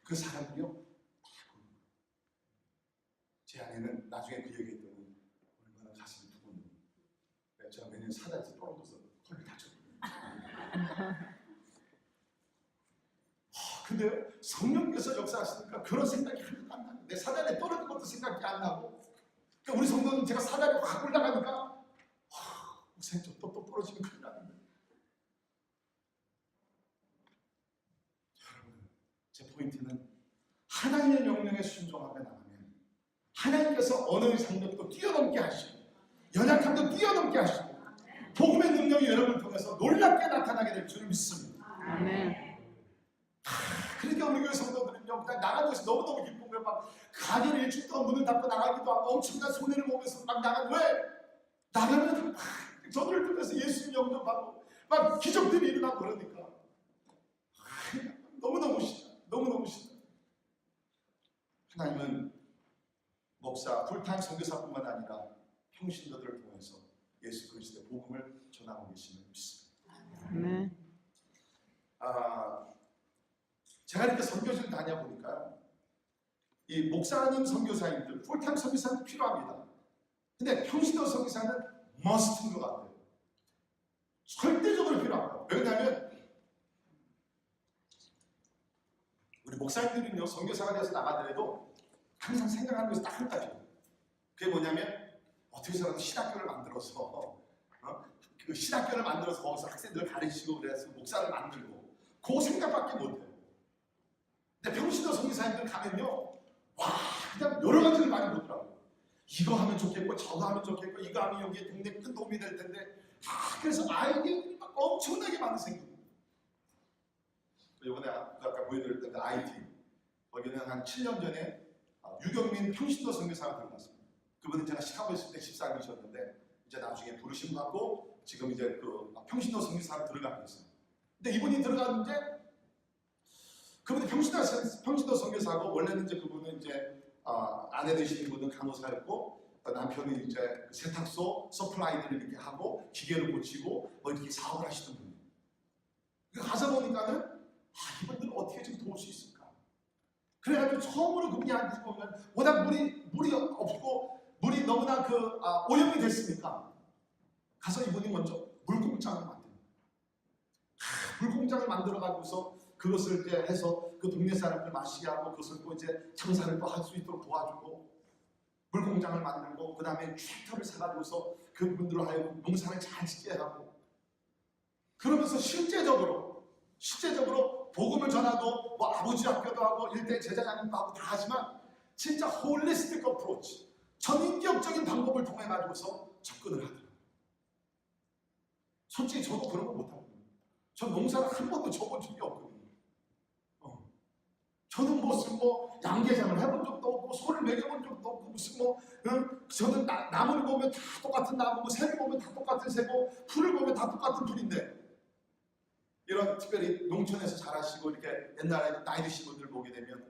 A: 그 사람이요, 제 아내는 나중에 그 얘기했더니 얼마나 가슴이 두근두근. 제가 매년 사다리에서 떨어져서 헐을 다쳤거든요. 근데 성령께서 역사하시니까 그런 생각이 하나도 안 나요. 내 사다리에 떨어진 것도 생각이 안 나고, 그러니까 우리 성도는 제가 사다리 확 올라가니까 목사님 또 떨어지면 큰일 나는데. 여러분, 제 포인트는 하나님의 명령에 순종하며 나가면 하나님께서 어느 장벽도 뛰어넘게 하시고 연약함도 뛰어넘게 하시고 복음의 능력이 여러분을 통해서 놀랍게 나타나게 될 줄 믿습니다.
B: 아멘.
A: 그러니까 우리 교회 성도들은요, 그냥 나가는 것이 너무너무 기쁜 거예요. 막 가게를 일주일 동안 문을 닫고 나가기도 하고 엄청난 손해를 보면서 막 나가는. 왜? 나가면 막 저들을 통해서 예수님 영접하고 막 기적들이 일어나고 그러니까 너무너무 싫다. 너무너무 싫다. 하나님은 목사, 풀타임 선교사뿐만 아니라 평신도들을 통해서 예수 그리스도의 복음을 전하고 계심을 믿습니다.
B: 아멘.
A: 제가 이렇게 선교지를 다녀보니까 이 목사님 선교사님들, 풀타임 선교사는 필요합니다. 근데 평신도 선교사는 머스트인 것 같아요. 절대적으로 필요합니다. 왜냐하면 우리 목사님들은요, 선교사가 돼서 나가더라도 항상 생각하는 것이 딱 한 가지예요. 그게 뭐냐면 어떻게 해서라도 신학교를 만들어서 그 신학교를 만들어서 거기서 학생들을 가르치고 그래서 목사를 만들고 그 생각밖에 못해요. 근데 평신도 선교사님들 가면요, 와, 그냥 여러 가지를 많이 보더라고요. 이거 하면 좋겠고 저거 하면 좋겠고 이거 하면 여기에 동네 큰 도움이 될 텐데, 그래서 아이디어들이 막 엄청나게 많이 생깁니다. 이번에 아까 보여드렸던 그 IT, 거기는 한 7년 전에 유경민 평신도 선교사가 들어갔습니다. 그분은 제가 시카고에 있을 때 집사님이셨는데 이제 나중에 부르심 받고 지금 이제 그 평신도 선교사로 들어가게 됐어요. 근데 이분이 들어갔는데 그분이 평신도 선교사고, 원래는 이제 그분은 이제 아내 되시는 분은 간호사였고 남편이 이제 세탁소 서플라이들을 이렇게 하고 기계를 고치고 뭐 이렇게 사업을 하시던 분이에요. 가서 보니까는 이분들은 어떻게 좀 도울 수 있을까? 그래가지고 처음으로 그분이 앉아서 보면 워낙 물이 없고 물이 너무나 오염이 됐으니까 가서 이분이 먼저 물공장을 만듭니다. 물공장을 만들어가지고서 그것을 이제 해서 그 동네 사람들 마시게 하고 그것을 또 이제 장사를 또 할 수 있도록 도와주고 물공장을 만들고 그 다음에 트랙터를 사가지고서 그분들로 하여금 농사를 잘 짓게 하고, 그러면서 실제적으로 복음을 전하고 뭐 아버지 학교도 하고 일대 제자장님도 하고 다 하지만 진짜 홀리스틱 어프로치, 전인격적인 방법을 통해 가지고서 접근을 하더라고요. 솔직히 저도 그런 거 못하거든요. 전 농사를 한 번도 져본 적이 없거든요. 저는 무슨 양계장을 해본 적도 없고 소를 먹여본 적도 없고 무슨 저는 나무를 보면 다 똑같은 나무고 새를 보면 다 똑같은 새고 풀을 보면 다 똑같은 풀인데, 이런 특별히 농촌에서 자라시고 이렇게 옛날에 나이 드신 분들 보게 되면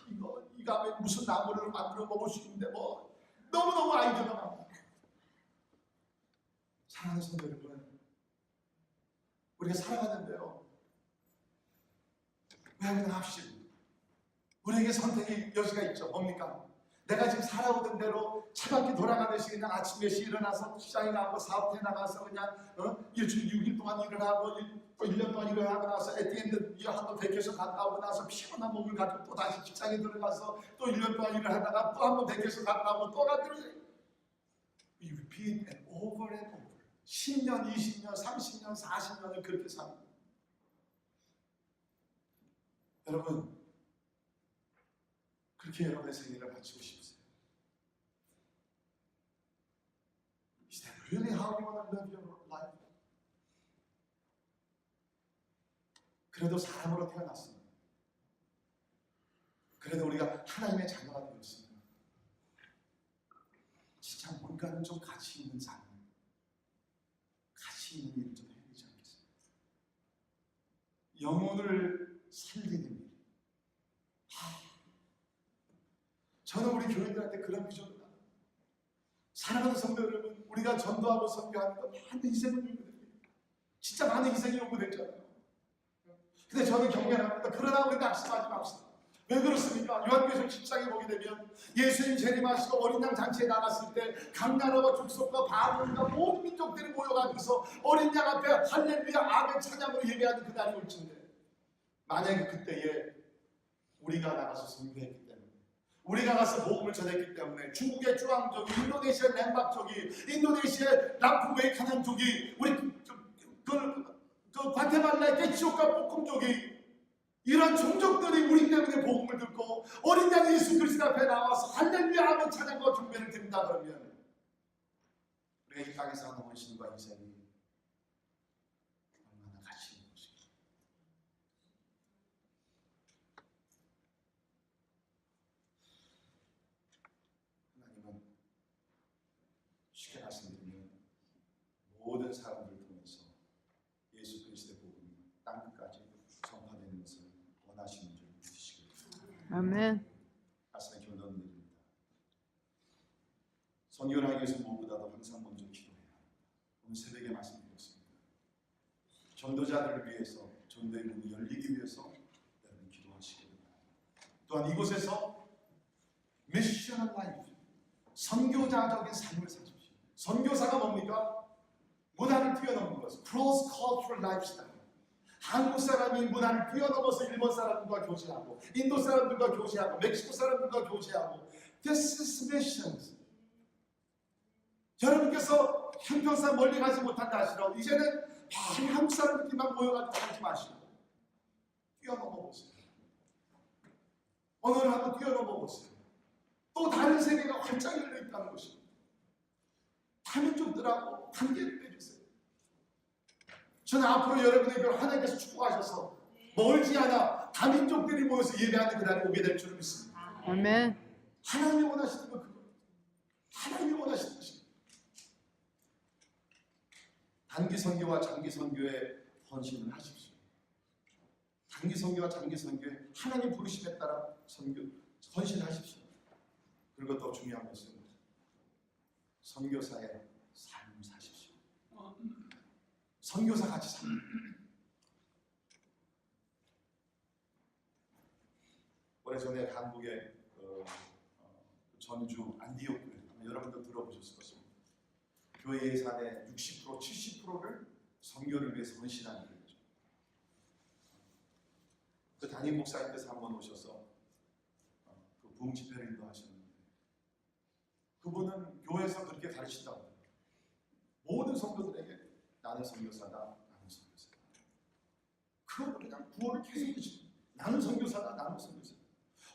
A: 이거 하면 무슨 나무를 만들어 먹을 수 있는데 너무너무 아이디어가 많아. 사랑하는 성도 여러분, 우리가 살아가는데요, 왜 그냥 합시다. 우리에게 선택의 여지가 있죠. 뭡니까? 내가 지금 살아오던 대로 차갑게 돌아가듯이 그냥 아침 몇 시 일어나서 시장에 나가고 사업터에 나가서 그냥 일주일 6일 동안 일을 하고 1년 동안 일을 하고 나서 에티엔드 한번 베케이션 갔다 오고 나서 피곤한 몸을 가지고 또 다시 직장에 들어가서 또 1년 동안 일을 하다가 또 한번 베케이션 갔다 오고 또 가더니 We repeat and over and over. 10년, 20년, 30년, 40년을 그렇게 삽니다. 여러분, 그렇게 여러분의 생일을 바치고 싶으세요? Is that really how you want to live your life? 그래도 사람으로 태어났습니다. 그래도 우리가 하나님의 자녀가 되었습니다. 진짜 뭔가는 좀 가치 있는 삶, 가치 있는 일을 좀 해야 되지 않겠습니까? 영혼을 살리는 일. 저는 우리 교인들한테 그런 비전을 나눠요. 사랑하는 성도 여러분, 우리가 전도하고 선교하는 거 많은 희생을 요구됩니다. 진짜 많은 희생이 요구됐잖아요. 근데 저는 경멸합니다. 그러나 우리 낙심하지 맙시다. 왜 그렇습니까? 요한계시록 10장에 보게 되면 예수님 재림하시고 어린 양 잔치에 나갔을 때 각 나라와 족속과 바본과 모든 민족들이 모여가지고서 어린 양 앞에 할렐루야 아멘 찬양으로 예배하는 그날이 올 텐데, 만약에 그때에 우리가 나가서 선교했기 때문에, 우리가 가서 복음을 전했기 때문에 중국의 쭈앙족이, 인도네시아 렘박족이, 인도네시아 람푸웨이카난족이, 우리 그 과테말라의 깨치오카 볶음족이, 이런 종족들이 우리 때문에 복음을 듣고 어린 양 예수 그리스도 앞에 나와서 할렐루야 하며 찬양과 경배를 드린다 그러면 우리가 이 땅에서 하는 헌신과 희생이 얼마나 가치 있는 것일까. 하나님은 쉽게 말씀드리면 모든 사람들을 통해서 예수 그리스도의 복음이 땅끝까지 전파되는 것을 원하시는 줄 믿으시기 바랍니다.
B: 아멘.
A: 말씀에 결론을 내립니다. 선교를 하기 위해서 무엇보다도 항상 먼저 기도해야 합니다. 오늘 새벽에 말씀드렸습니다. 전도자들을 위해서, 전도의 문이 열리기 위해서 여러분 기도하시기 바랍니다. 또한 이곳에서 미셔널 라이프, 선교자적인 삶을 사십시오. 선교사가 뭡니까? 문화를 뛰어넘는 것, 크로스 컬처럴 라이프스타일. 한국 사람이 문화를 뛰어넘어서 일본 사람들과 교제하고, 인도 사람들과 교제하고, 멕시코 사람들과 교제하고, This is missions. 여러분께서 형평상 멀리 가지 못한다 하시라고 이제는 매일 한국 사람들끼리만 모여가지고 살지 마시고 뛰어넘어 보세요. 언어를 한번 뛰어넘어 보세요. 또 다른 세계가 활짝 열려 있다는 것입니다. 타민족들하고 관계를 맺으세요. 저는 앞으로 여러분의 교회를 하나님께서 축복하셔서 멀지 않아 다민족들이 모여서 예배하는 그날이 오게 될 줄 믿습니다.
B: 아멘.
A: 하나님이 원하시는 건 그거예요. 하나님이 원하시는 것입니다. 단기 선교와 장기 선교에 헌신을 하십시오. 단기 선교와 장기 선교에 하나님 부르심에 따라 헌신하십시오. 그리고 더 중요한 것은 선교사의 삶을 사십시오. 선교사 같이 삽니다. 오래전에 한국의 전주 안디옥 교회, 여러분도 들어보셨을 것입니다. 교회 예산의 60%, 70%를 선교를 위해서 헌신하는 거죠. 그 담임 목사님께서 한번 오셔서 그 부흥 집회를 인도하셨는데, 그분은 교회에서 그렇게 가르친다고 합니다. 모든 성도들에게 나는 선교사다, 나는 선교사다. 그걸 그냥 구호를 계속 해주십니다. 나는 선교사다, 나는 선교사다.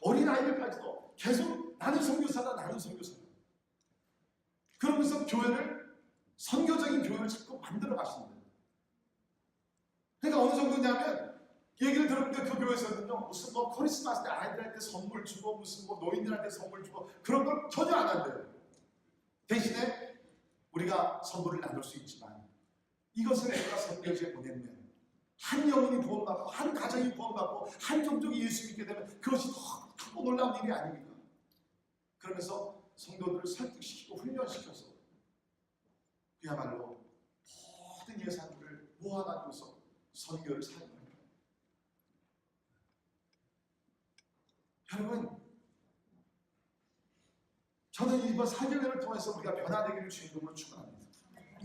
A: 어린 아이들까지도 계속 나는 선교사다, 나는 선교사다. 그러면서 교회를, 선교적인 교회를 자꾸 만들어 가시는 거예요. 그러니까 어느 정도냐면, 얘기를 들었는데 그 교회에서는요, 무슨 뭐 크리스마스 때 아이들한테 선물 주고, 무슨 뭐 노인들한테 선물 주고, 그런 걸 전혀 안 한대요. 대신에 우리가 선물을 나눌 수 있지만, 이것을 내가 선교지에 보내면 한 영혼이 구원받고, 한 가정이 구원받고, 한 종족이 예수 믿게 되면 그것이 더 크고 놀라운 일이 아닙니까? 그러면서 성도들을 설득시키고 훈련시켜서 그야말로 모든 예산들을 모아가지고서 선교를 사용합니다. 여러분, 저는 이번 사경회를 통해서 우리가 변화되기를 주님으로 축원합니다.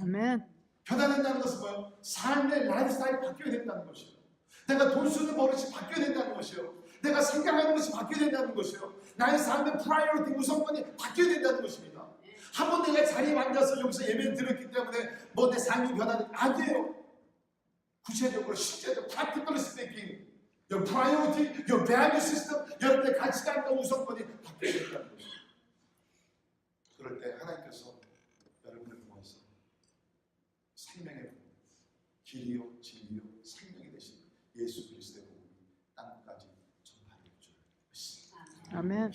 B: 아멘.
A: 변화된다는 것은 뭐예요? 삶의 라이프스타일이 바뀌어야 된다는 것이에요. 내가 돈 쓰는 버릇이 바뀌어야 된다는 것이에요. 내가 생각하는 것이 바뀌어야 된다는 것이에요. 나의 삶의 프라이어리티, 우선권이 바뀌어야 된다는 것입니다. 한번 내가 자리에 앉아서 여기서 예배를 드렸기 때문에 뭐 내 삶이 변화된 아니에요. 구체적으로, 실제적으로, practically speaking, your priority, your value system, 여러분의 가치관과 우선권이 바뀌어야 된다는 것이에요. 그럴 때 하나님께서 여러분을 통해서 생명의 길이요, 진리요, 생명이 되신 예수 그리스도의 복음이 땅까지 전파될 줄 믿습니다.
B: 아멘.